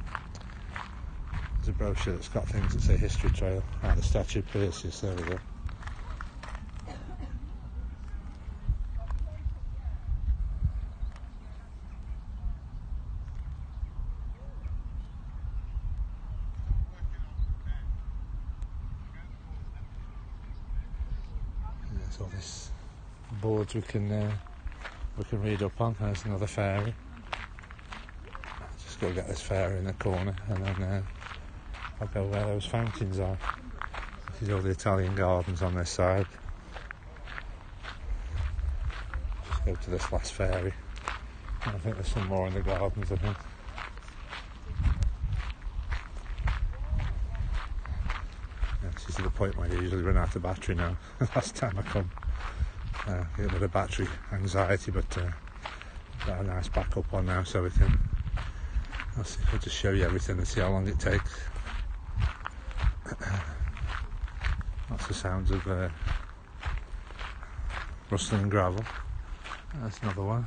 There's a brochure that's got things that say History Trail. The statue of Perseus, there we go. There's all these boards we can read up on. There's another ferry. Just go get this ferry in the corner, and then I'll go where those fountains are. This is all the Italian gardens on this side. Just go to this last ferry. And I think there's some more in the gardens, I think. This is the point where you usually run out of battery now. Last time I come, I get a bit of battery anxiety, but got a nice backup one now, so we can. I'll see if I'll just show you everything and see how long it takes. Lots of sounds of rustling gravel. That's another one.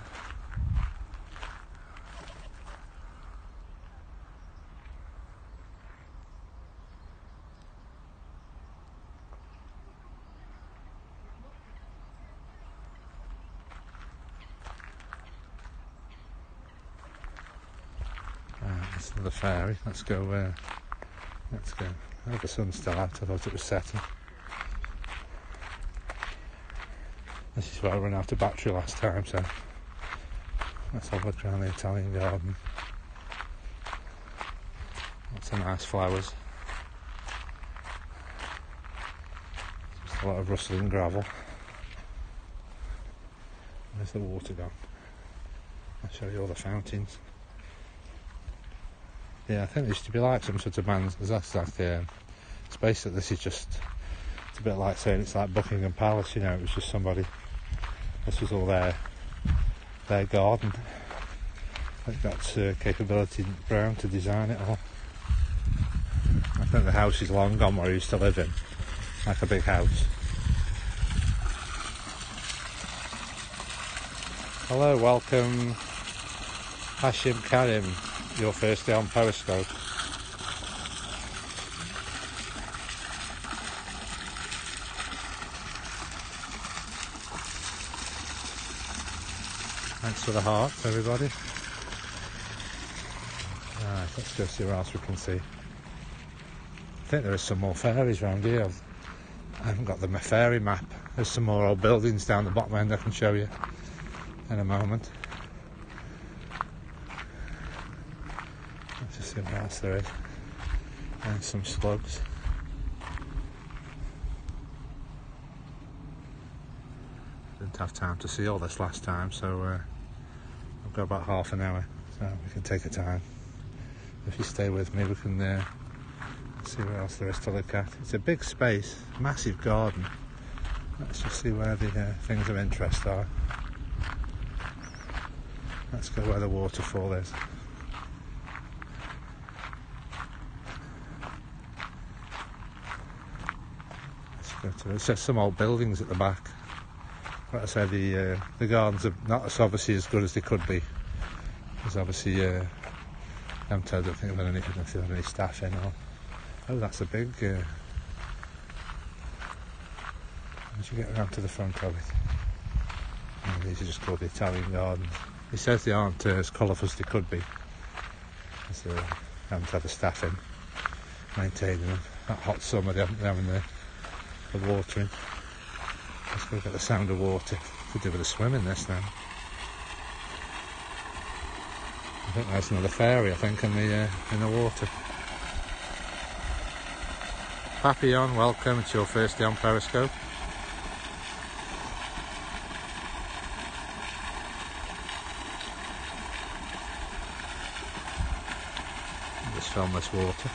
That's another ferry. Let's go. Oh, the sun's still out. I thought it was setting. This is where I ran out of battery last time, so let's have a look around the Italian garden. Lots of nice flowers. Just a lot of rustling gravel. Where's the water gone? I'll show you all the fountains. Yeah, I think there used to be like some sort of man's. That's like space that this is just. It's a bit like saying it's like Buckingham Palace, you know. It was just somebody. This was all their garden. They've got capability Brown to design it all. I think the house is long gone where he used to live in, like a big house. Hello, welcome, Hashim Karim. Your first day on Periscope. Thanks for the hearts, everybody. Right, let's go see what else we can see. I think there is some more ferries around here. I haven't got the ferry map. There's some more old buildings down the bottom end I can show you in a moment. Let's just see what else there is. And some slugs. Didn't have time to see all this last time, so I've got about half an hour, so we can take a time. If you stay with me, we can see what else there is to look at. It's a big space, massive garden. Let's just see where the things of interest are. Let's go where the waterfall is. Let's go to. It says some old buildings at the back. Like I said, the gardens are not as obviously as good as they could be. There's obviously I don't think there's any staff in. Oh, that's a big. How do you get around to the front of it? Oh, these are just called the Italian gardens. He says they aren't as colourful as they could be. So haven't had the staff in maintaining them. That hot summer, they're having the watering. Let's go get the sound of water. Could do with a swim in this now. I think there's another ferry, I think, in the water. Papillon, welcome. It's your first day on Periscope. Just film this water.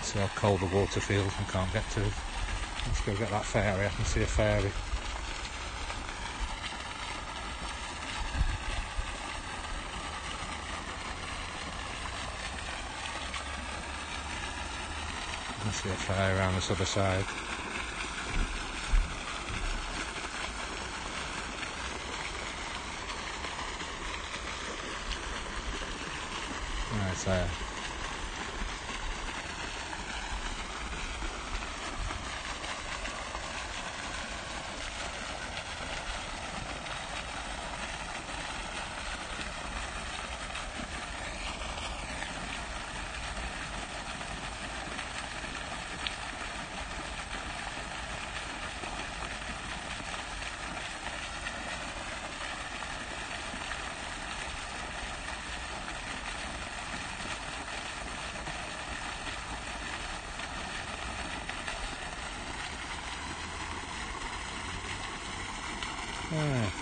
See how cold the water feels and can't get to it. Let's go get that ferry. I can see a ferry. I see a ferry around this other side. That's there.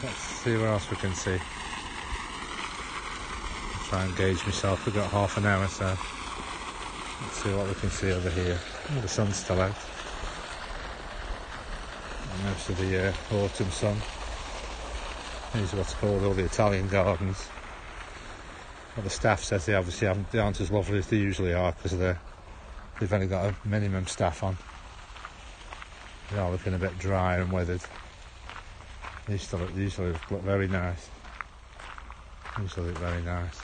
Let's see what else we can see. I'll try and gauge myself. We've got half an hour, so let's see what we can see over here. Oh, the sun's still out. Most of the autumn sun. These are what's called all the Italian gardens. Well, the staff says they obviously aren't as lovely as they usually are because they've only got a minimum staff on. They are looking a bit dry and weathered. They usually look very nice. Usually look very nice.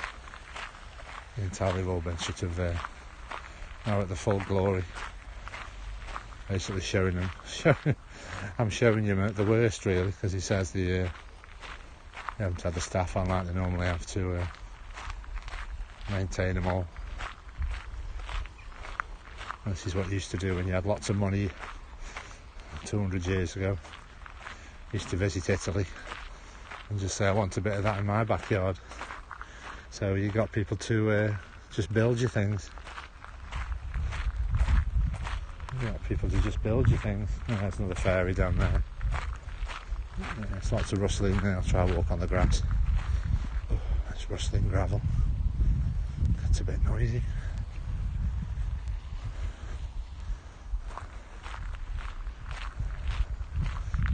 You can tell they've all been sort of now at the full glory. Basically showing them. I'm showing you at the worst really, because he says they haven't had the staff on like they normally have to maintain them all. This is what you used to do when you had lots of money 200 years ago. Used to visit Italy and just say, I want a bit of that in my backyard. So you got people to just build you things. You got people to just build you things. Oh, there's another fairy down there. Yeah, it's lots of rustling. I'll try to walk on the grass. Oh, that's rustling gravel. That's a bit noisy.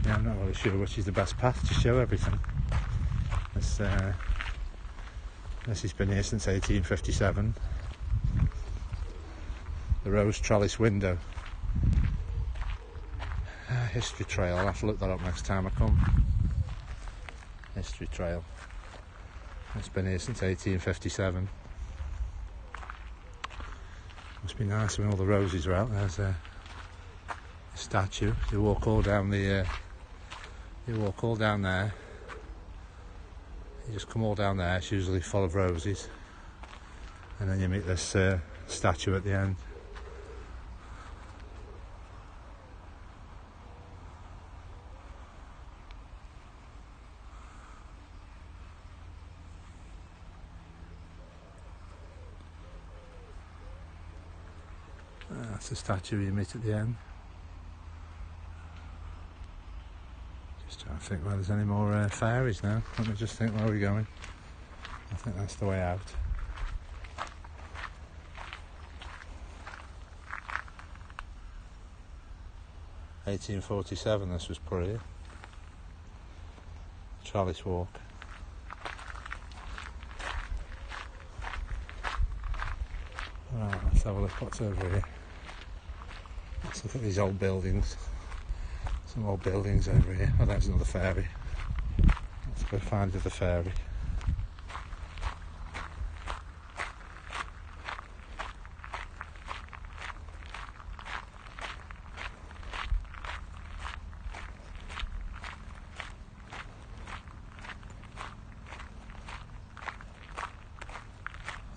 Yeah, I'm not really sure which is the best path to show everything. This has been here since 1857. The rose trellis window. History trail, I'll have to look that up next time I come. History trail. It's been here since 1857. Must be nice when all the roses are out. There's a statue. You walk all down there. You just come all down there. It's usually full of roses, and then you meet this statue at the end. That's the statue you meet at the end. Just trying to think whether there's any more fairies now. Let me just think where we're going. I think that's the way out. (1847) this was put here. Trellis Walk. Right, let's have a look what's over here. Let's look at these old buildings. Some old buildings over here. Oh, there's another fairy. Let's go find the fairy.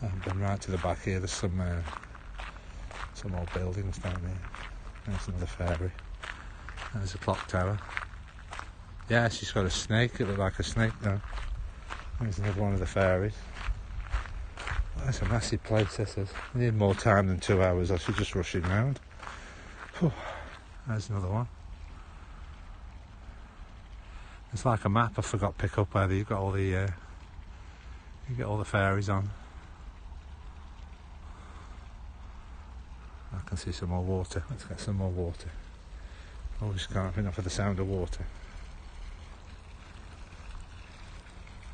I've been right to the back here. There's some old buildings down there. There's another fairy. There's a clock tower. Yeah, she's got a snake. It looked like a snake now. There's another one of the fairies. Oh, that's a massive place, this is. I need more time than 2 hours. I should just rush it round. Whew. There's another one. It's like a map. I forgot to pick up whether you've got all the you get all the fairies on. I can see some more water. Let's get some more water. Always can't have enough of the sound of water.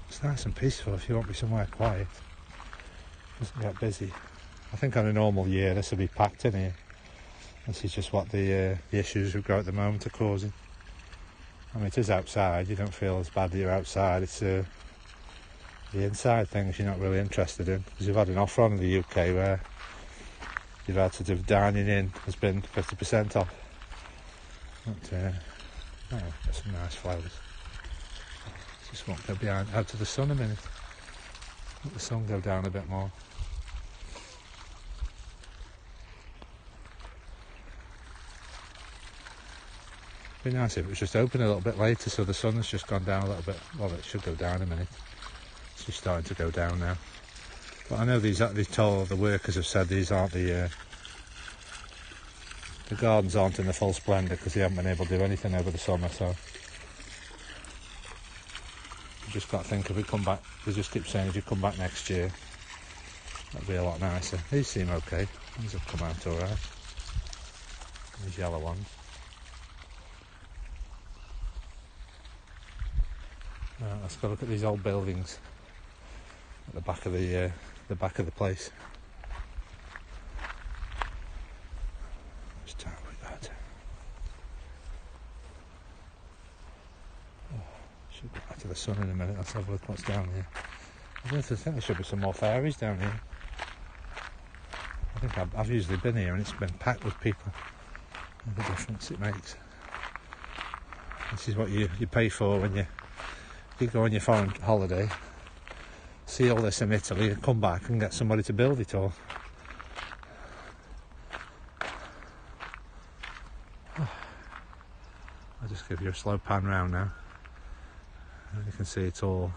It's nice and peaceful if you want to be somewhere quiet. It doesn't get busy. I think on a normal year this will be packed in here. This is just what the issues we've got at the moment are causing. I mean, it is outside. You don't feel as bad that you're outside. It's The inside things you're not really interested in, because you've had an offer on in the UK where you've had sort of dining in has been 50% off. But, got some nice flowers. Just won't go behind, out to the sun a minute. Let the sun go down a bit more. It'd be nice if it was just open a little bit later, so the sun's just gone down a little bit. Well, it should go down in a minute. It's just starting to go down now. But I know the workers have said these aren't the gardens aren't in the full splendour because they haven't been able to do anything over the summer, so you just got to think if we come back, they just keep saying if you come back next year, that'll be a lot nicer. These seem okay, these have come out alright. These yellow ones. Right, let's go look at these old buildings at the back of the place. Which time we got? Should go back to the sun in a minute. Let's have a look what's down here. I think there should be some more fairies down here. I think I've usually been here and it's been packed with people. And the difference it makes. This is what you pay for when you go on your foreign holiday, see all this in Italy and come back and get somebody to build it all. I'll just give you a slow pan round now. And you can see it's all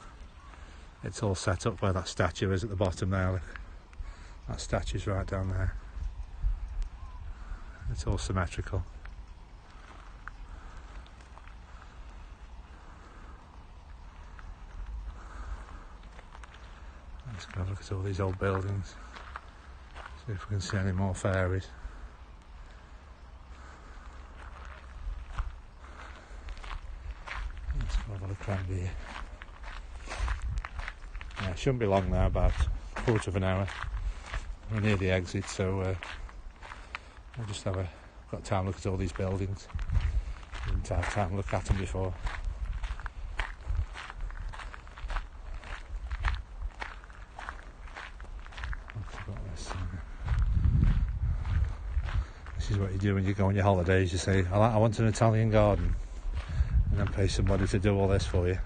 set up where that statue is at the bottom there. Look. That statue's right down there. It's all symmetrical. Let's go look at all these old buildings. See if we can see any more fairies. Let's go have a look around here. Yeah, it shouldn't be long now, about a quarter of an hour. We're near the exit, so we'll just got time to look at all these buildings. Didn't have time to look at them before. This is what you do when you go on your holidays. You say, I want an Italian garden, and then pay somebody to do all this for you.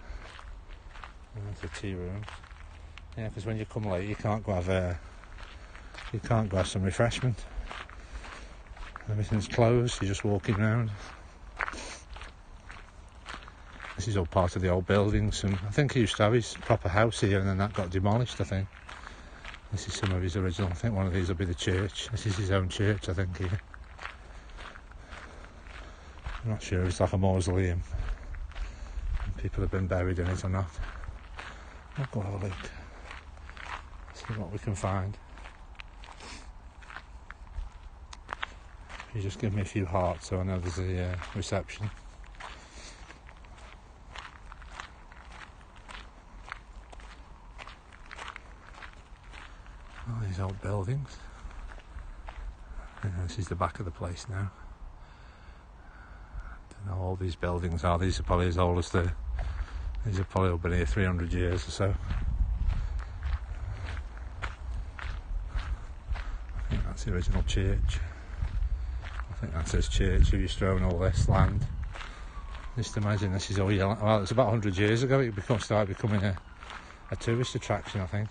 And that's a tea room. Yeah, because when you come late, you can't go have some refreshment. Everything's closed. You're just walking around. This is all part of the old buildings, and I think he used to have his proper house here, and then that got demolished, I think. This is some of his original. I think one of these will be the church. This is his own church, I think, here. I'm not sure, it's like a mausoleum. And people have been buried in it or not. I'll go have a look. See what we can find. You just give me a few hearts so I know there's a reception. All these old buildings. This is the back of the place now. I don't know all these buildings are. These are probably as old as these have probably been here 300 years or so. I think that's the original church. I think that says church who used to own all this land. Just imagine this is all yellow. Well, it's about 100 years ago it started becoming a tourist attraction, I think.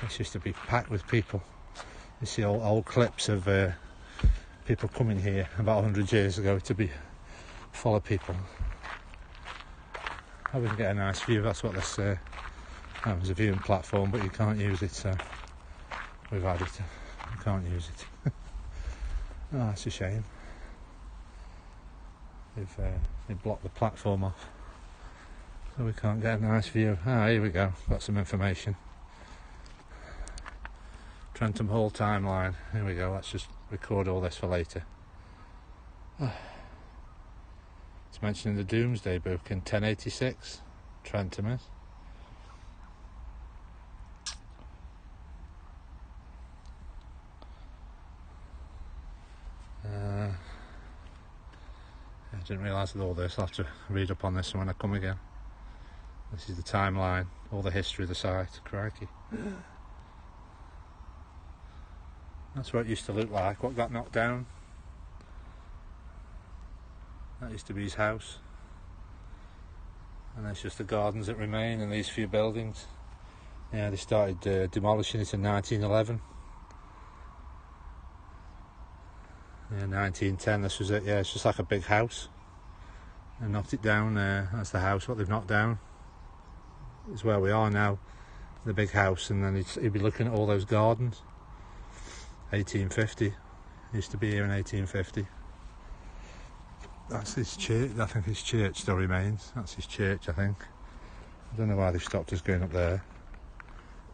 This used to be packed with people. You see old clips of people coming here about 100 years ago to be full of people. I would get a nice view. That's what this was, a viewing platform, but you can't use it, so we've had it. You can't use it. Oh, that's a shame. They've blocked the platform off, so we can't get a nice view. Here we go. Got some information. Trentham Hall timeline. Here we go. Let's just record all this for later. It's mentioned in the Doomsday Book in 1086. Trentham is. I didn't realise all this. I'll have to read up on this when I come again. This is the timeline, all the history of the site. Crikey. That's what it used to look like. What got knocked down? That used to be his house. And there's just the gardens that remain and these few buildings. Yeah, they started demolishing it in 1911. Yeah, 1910, this was it. Yeah, it's just like a big house. They knocked it down. That's the house, what they've knocked down. It's where we are now, the big house, and then he'd be looking at all those gardens. 1850, used to be here in 1850. That's his church. I think his church still remains. That's his church, I think. I don't know why they've stopped us going up there.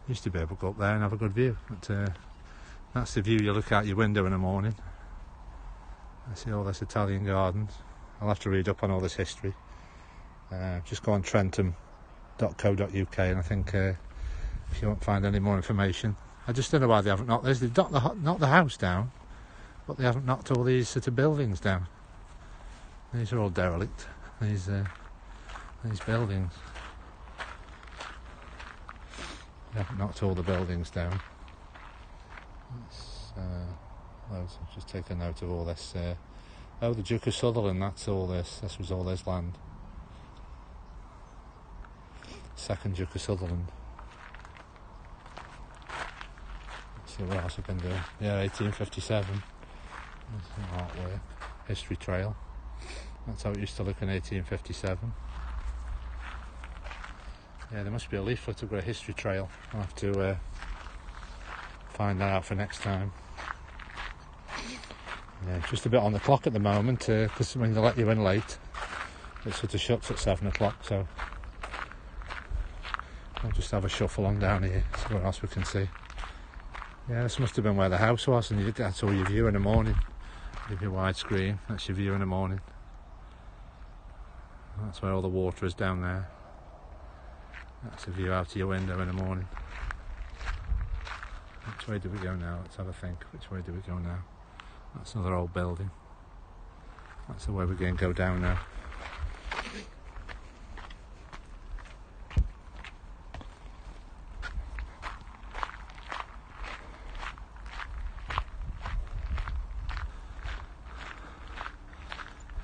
Used to be able to go up there and have a good view, but that's the view you look out your window in the morning. I see all this Italian gardens. I'll have to read up on all this history. Just go on trentham.co.uk, and I think if you won't find any more information, I just don't know why they haven't knocked this. They've knocked the house down, but they haven't knocked all these sort of buildings down. These are all derelict. These buildings. They haven't knocked all the buildings down. I'll just take a note of all this. Oh, the Duke of Sutherland. That's all this. This was all his land. Second Duke of Sutherland. Let's see what else I can do. Yeah, 1857. That's some artwork. History trail. That's how it used to look in 1857. Yeah, there must be a leaflet of a history trail. I'll have to find that out for next time. Yeah, just a bit on the clock at the moment, because when they let you in late, it sort of shuts at 7 o'clock, so I'll just have a shuffle on down here, see what else we can see. Yeah, this must have been where the house was, and that's all your view in the morning. Give you a widescreen, that's your view in the morning. That's where all the water is down there. That's a view out of your window in the morning. Which way do we go now? Let's have a think. Which way do we go now? That's another old building. That's the way we're going to go down now.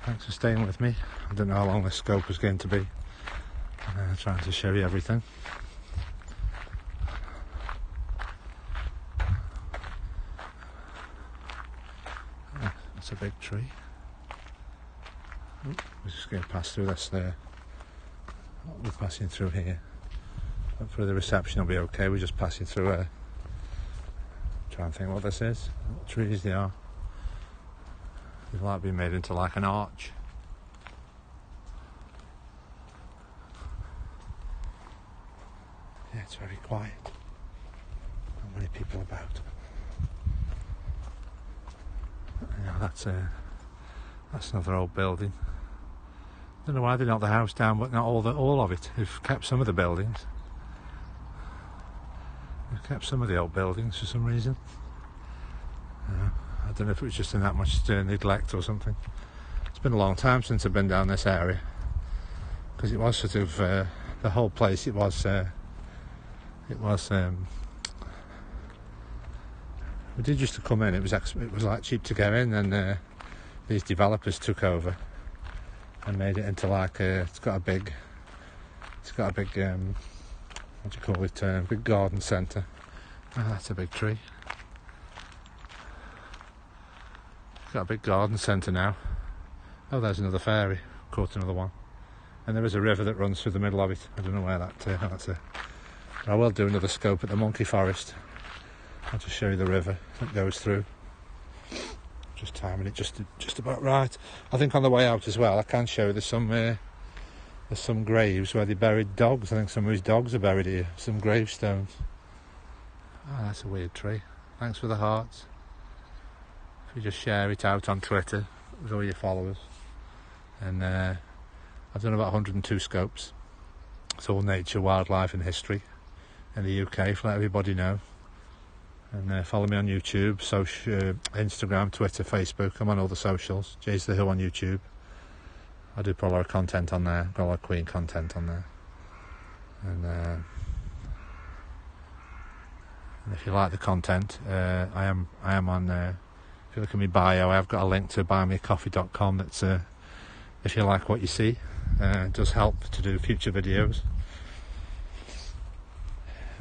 Thanks for staying with me. I don't know how long this scope is going to be. Trying to show you everything. That's a big tree. We're just going to pass through this there. We're passing through here. Hopefully the reception will be okay. We're just passing through here. Trying to think what this is. What trees they are. They've like been made into like an arch. Yeah, it's very quiet. Not many people about. Yeah, that's another old building. Don't know why they knocked the house down, but not all of it. They've kept some of the buildings. They've kept some of the old buildings for some reason. I don't know if it was just in that much neglect or something. It's been a long time since I've been down this area, because it was sort of the whole place. It was we did just to come in. It was like cheap to get in, and these developers took over and made it into like it's got a big what do you call it? Big garden centre. Oh, that's a big tree. It's got a big garden centre now. Oh, there's another ferry. Caught another one. And there is a river that runs through the middle of it. I don't know where that's a. I will do another scope at the monkey forest. I'll just show you the river that goes through. Just timing it just about right. I think on the way out as well, I can show you there's some graves where they buried dogs. I think some of his dogs are buried here. Some gravestones. Oh, that's a weird tree. Thanks for the hearts. If you just share it out on Twitter with all your followers. And I've done about 102 scopes. It's all nature, wildlife and history in the UK, to let everybody know. And follow me on YouTube, Instagram, Twitter, Facebook. I'm on all the socials. Jay's the Who on YouTube. I do put a lot of content on there. Got a lot of Queen content on there. And if you like the content, I am on. If you look at my bio, I've got a link to buymeacoffee.com. That's if you like what you see, it does help to do future videos,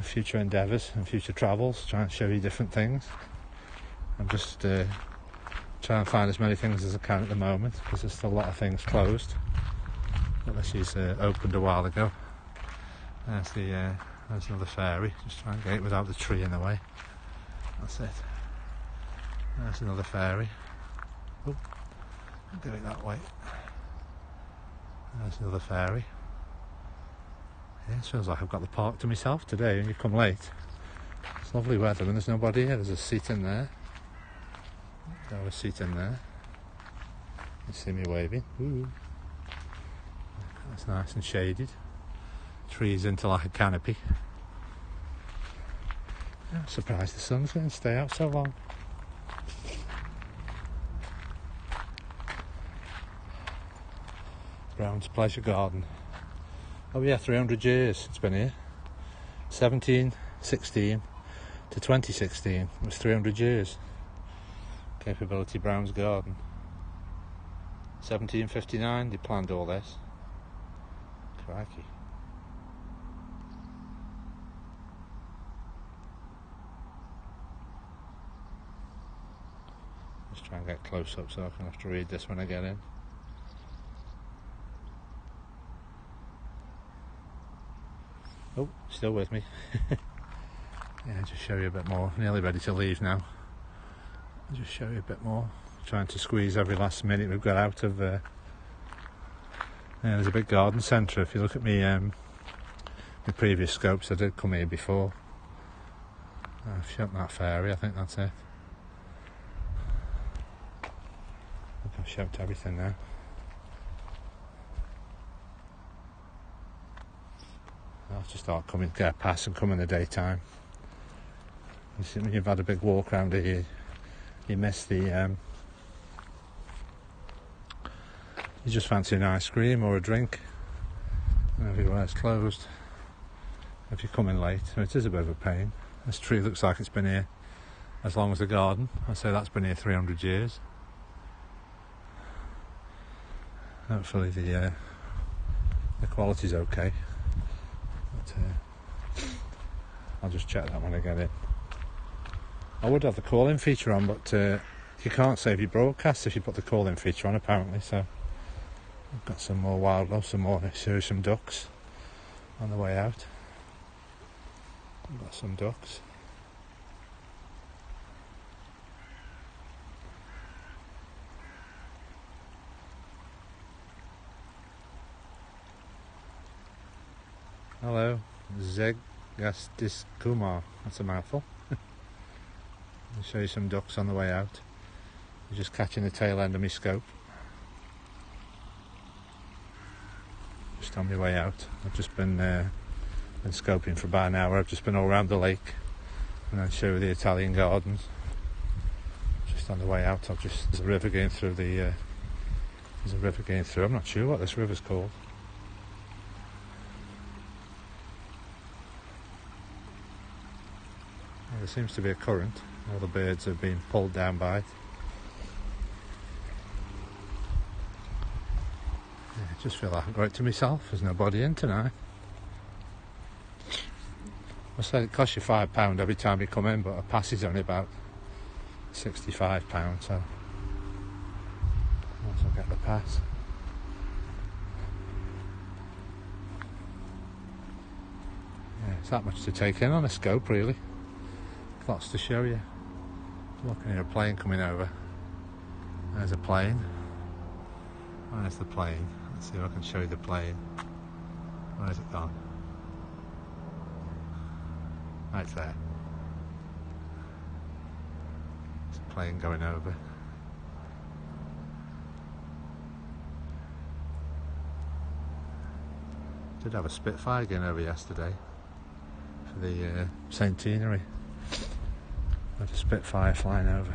future endeavours, and future travels. Try and show you different things. I'm just trying to find as many things as I can at the moment because there's still a lot of things closed. Unless she's opened a while ago. There's another fairy. Just try and get it without the tree in the way. That's it. There's another fairy. Oh, I'll get it that way. There's another fairy. Yeah, it feels like I've got the park to myself today when you come late. It's lovely weather and there's nobody here. There's a seat in there. Got a seat in there. You see me waving. Ooh. That's nice and shaded. Trees into like a canopy. I'm surprised the sun's going to stay out so long. Brown's Pleasure Garden. Oh yeah, 300 years it's been here. 1716 to 2016. It was 300 years. Capability Brown's Garden. 1759 they planned all this. Crikey. Just try and get close up so I can have to read this when I get in. Oh, still with me. Yeah, just show you a bit more. Nearly ready to leave now. Just show you a bit more. Trying to squeeze every last minute we've got out of yeah, there's a big garden centre. If you look at me my previous scopes, I did come here before. I've shot that fairy, I think that's it. I think I've shot everything now. I'll have to start coming, get past and come in the daytime. You see, when you've had a big walk around here, you miss the you just fancy an ice cream or a drink and everywhere's closed. If you come in late, it is a bit of a pain. This tree looks like it's been here as long as the garden. I say that's been here 300 years. Hopefully the quality's okay. But, I'll just check that when I get in. I would have the call-in feature on, but you can't save your broadcast if you put the call-in feature on, apparently. So I've got some more wildlife, some ducks on the way out. I've got some ducks. Hello, Zegastis Kumar. That's a mouthful. I'll show you some ducks on the way out. I'm just catching the tail end of my scope. Just on my way out. I've just been scoping for about an hour. I've just been all around the lake and then show you the Italian gardens. Just on the way out, there's a river going through I'm not sure what this river's called. There seems to be a current. All the birds have been pulled down by it. Yeah, I just feel like I've got it to myself. There's nobody in tonight. I said it costs you £5 every time you come in, but a pass is only about £65, so once I get the pass. Yeah, it's that much to take in on a scope, really. Lots to show you. Looking at a plane coming over. There's a plane. Where's the plane? Let's see if I can show you the plane. Where's it gone? Right there. There's a plane going over. Did have a Spitfire going over yesterday for the centenary. Had a Spitfire flying over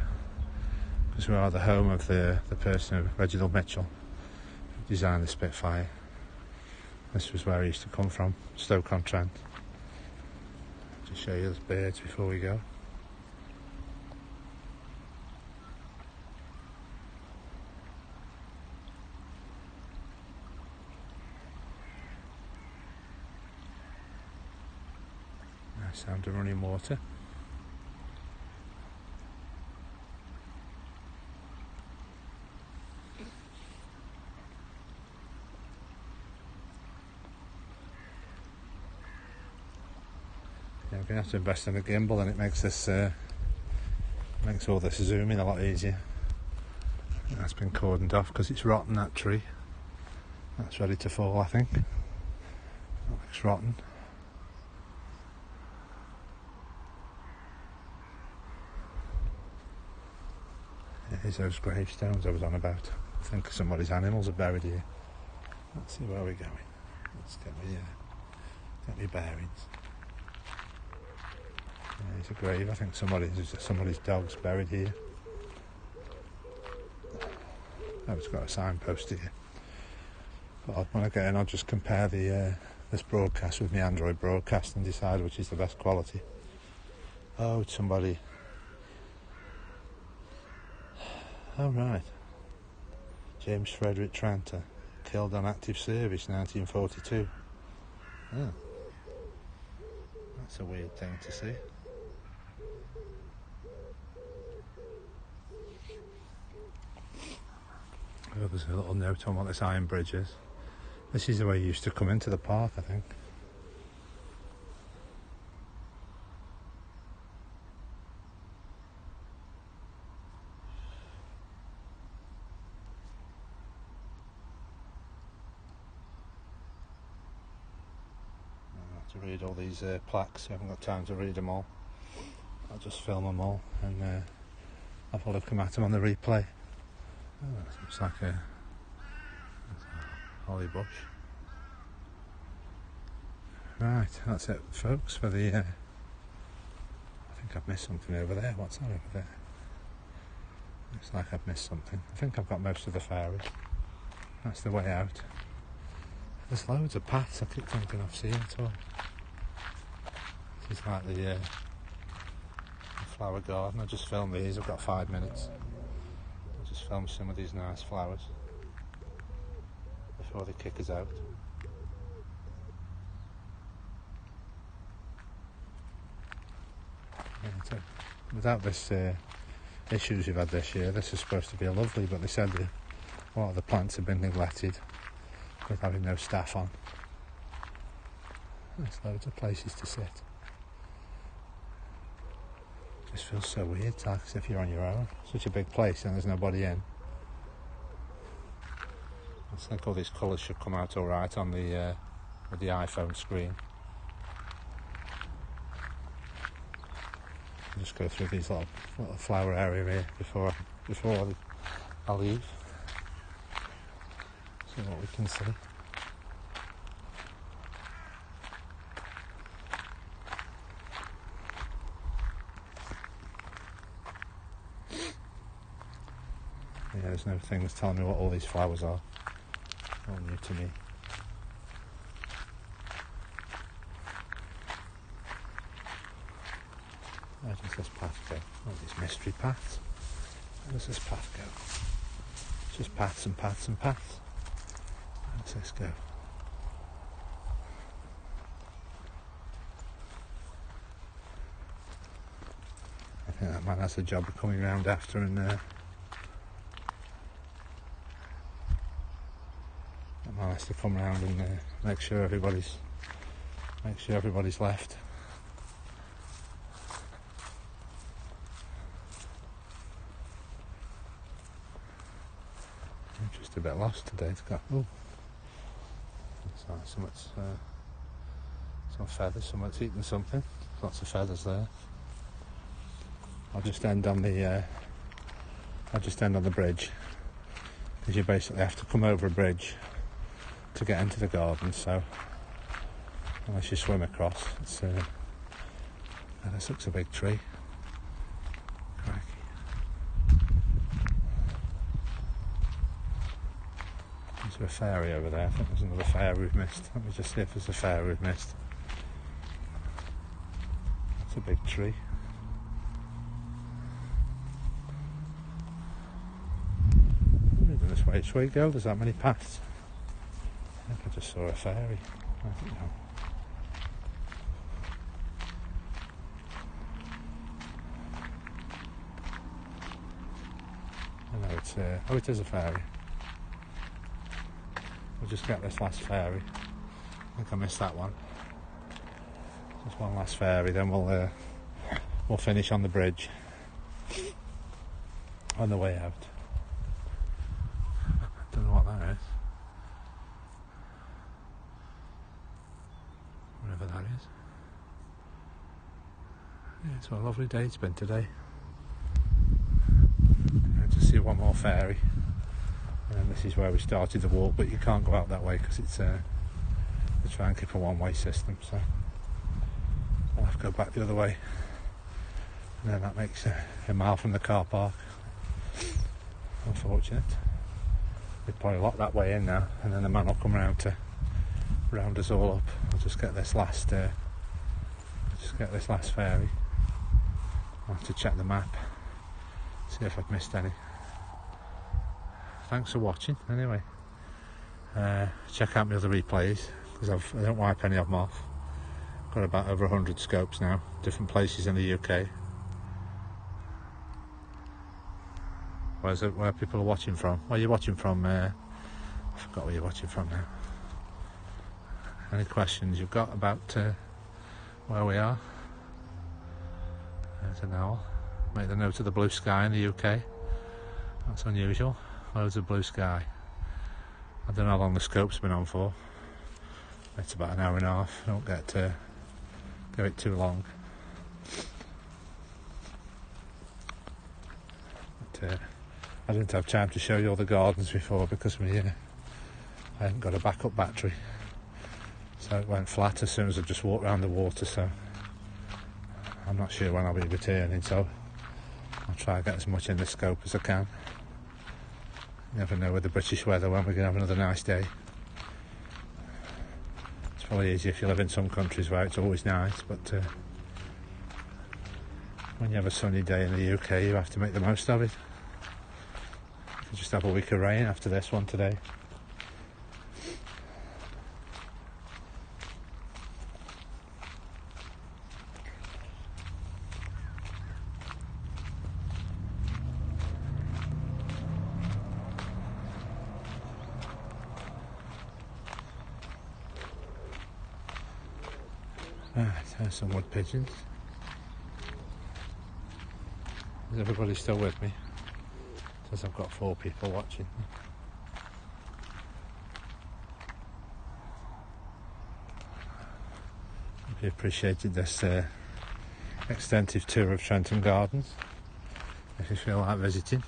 because we are the home of the person, Reginald Mitchell, who designed the Spitfire. This was where I used to come from, Stoke-on-Trent. Just show you the birds before we go. Nice sound of running water. Yeah, I'm going to have to invest in a gimbal, and it makes this makes all this zooming a lot easier. And that's been cordoned off because it's rotten, that tree. That's ready to fall, I think. That looks rotten. Here's those gravestones I was on about. I think somebody's animals are buried here. Let's see where we're going. Let's get me bearings. There's a grave. I think somebody's dog's buried here. Oh, it's got a signpost here. But when I get in, I'll just compare this broadcast with my Android broadcast and decide which is the best quality. Oh, it's somebody. Oh, right. James Frederick Tranter, killed on active service, 1942. Oh. That's a weird thing to see. Oh, there's a little note on what this iron bridge is. This is the way you used to come into the park, I think. To read all these plaques. I haven't got time to read them all. I'll just film them all and I'll probably come at them on the replay. Oh, that looks like a holly bush. Right, that's it, folks, for the... I think I've missed something over there. What's that over there? Looks like I've missed something. I think I've got most of the fairies. That's the way out. There's loads of paths. I keep thinking I've seen it all. This is like the flower garden. I just filmed these. I've got 5 minutes. I'll just film some of these nice flowers before they kick us out. Yeah, without this issues we've had this year, this is supposed to be lovely, but they said that a lot of the plants have been neglected with having no staff on. There's loads of places to sit. Just feels so weird, like as if you're on your own. Such a big place and there's nobody in. I think all these colours should come out all right on the with the iPhone screen. I'll just go through these little flower area here before I leave. See what we can see. Yeah, there's no things telling me what all these flowers are. All new to me. Where does this path go? Oh, these mystery paths. Where does this path go? It's just paths and paths and paths. Where does this go? I think that man has the job of coming round after and that man has to come round and make sure everybody's left. I'm just a bit lost today. It's got some feathers. Someone's eating something. Lots of feathers there. I'll just end on the bridge, because you basically have to come over a bridge to get into the garden. So unless you swim across, it's this looks a big tree. Crikey. Is there a ferry over there? I think there's another ferry we've missed. Let me just see if there's a ferry we've missed. That's a big tree. This way, which way go? There's that many paths. I think I just saw a ferry. I don't know. I know it's oh, it is a ferry. We'll just get this last ferry. I think I missed that one. Just one last ferry, then we'll finish on the bridge on the way out. I don't know what that is. Whatever that is. Yeah, it's a lovely day it's been today. Just see one more ferry, and then this is where we started the walk, but you can't go out that way because it's they try and keep a one-way system, so I'll have to go back the other way, and then that makes a mile from the car park. Unfortunate. They probably lock that way in now, and then the man will come round to round us all up. I'll just get this last ferry. I'll have to check the map, see if I've missed any. Thanks for watching anyway. Check out my other replays, because I don't wipe any of them off. Got about over 100 scopes now, different places in the UK. Where people are watching from? Where are you watching from? I forgot where you're watching from now. Any questions you've got about where we are? There's an owl. Make the note of the blue sky in the UK. That's unusual. Loads of blue sky. I don't know how long the scope's been on for. It's about an hour and a half. Don't go it too long. But, I didn't have time to show you all the gardens before because I hadn't got a backup battery, so it went flat as soon as I just walked around the water, so I'm not sure when I'll be returning, so I'll try and get as much in the scope as I can. You never know with the British weather when we're going to have another nice day. It's probably easy if you live in some countries where it's always nice, but when you have a sunny day in the UK you have to make the most of it. We'll just have a week of rain after this one today. Right, there's some wood pigeons. Is everybody still with me? Says I've got 4 people watching. Hope you appreciated this extensive tour of Trentham Gardens. If you feel like visiting,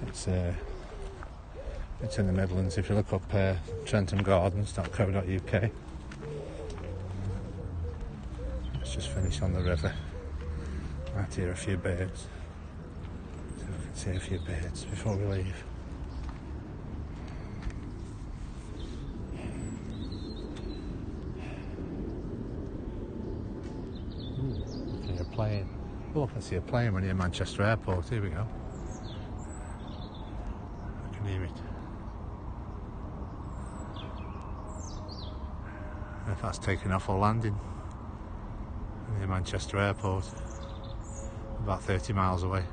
it's in the Midlands. If you look up trenthamgardens.co.uk. Let's just finish on the river. Might hear a few birds. So we can see a few birds before we leave. Ooh, I see a plane. Oh, I see a plane. We're near Manchester Airport. Here we go. I can hear it. If that's taking off or landing near Manchester Airport, about 30 miles away.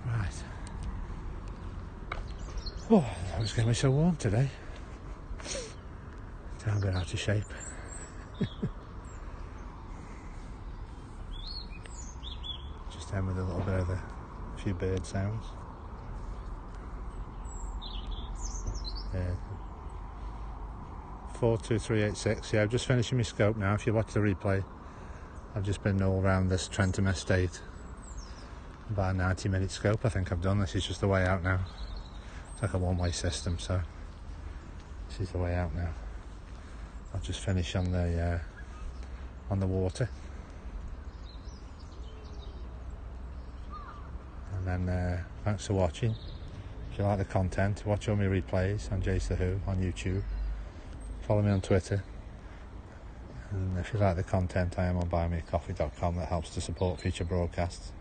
Right. Oh, that was getting me so warm today. I'm going out of shape. With a little bit of a few bird sounds. 42386. Yeah, I'm just finishing my scope now. If you watch the replay, I've just been all around this Trentham estate. About a 90-minute scope I think I've done. This is just the way out now. It's like a one-way system, so this is the way out now. I'll just finish on the water, and then thanks for watching. If you like the content, watch all my replays on Jace the Who on YouTube. Follow me on Twitter, and if you like the content, I am on buymeacoffee.com. That helps to support future broadcasts.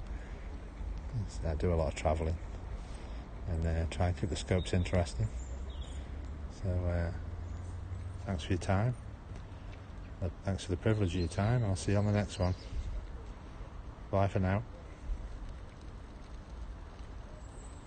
I do a lot of travelling and try and keep the scopes interesting. So thanks for your time. Thanks for the privilege of your time. I'll see you on the next one. Bye for now.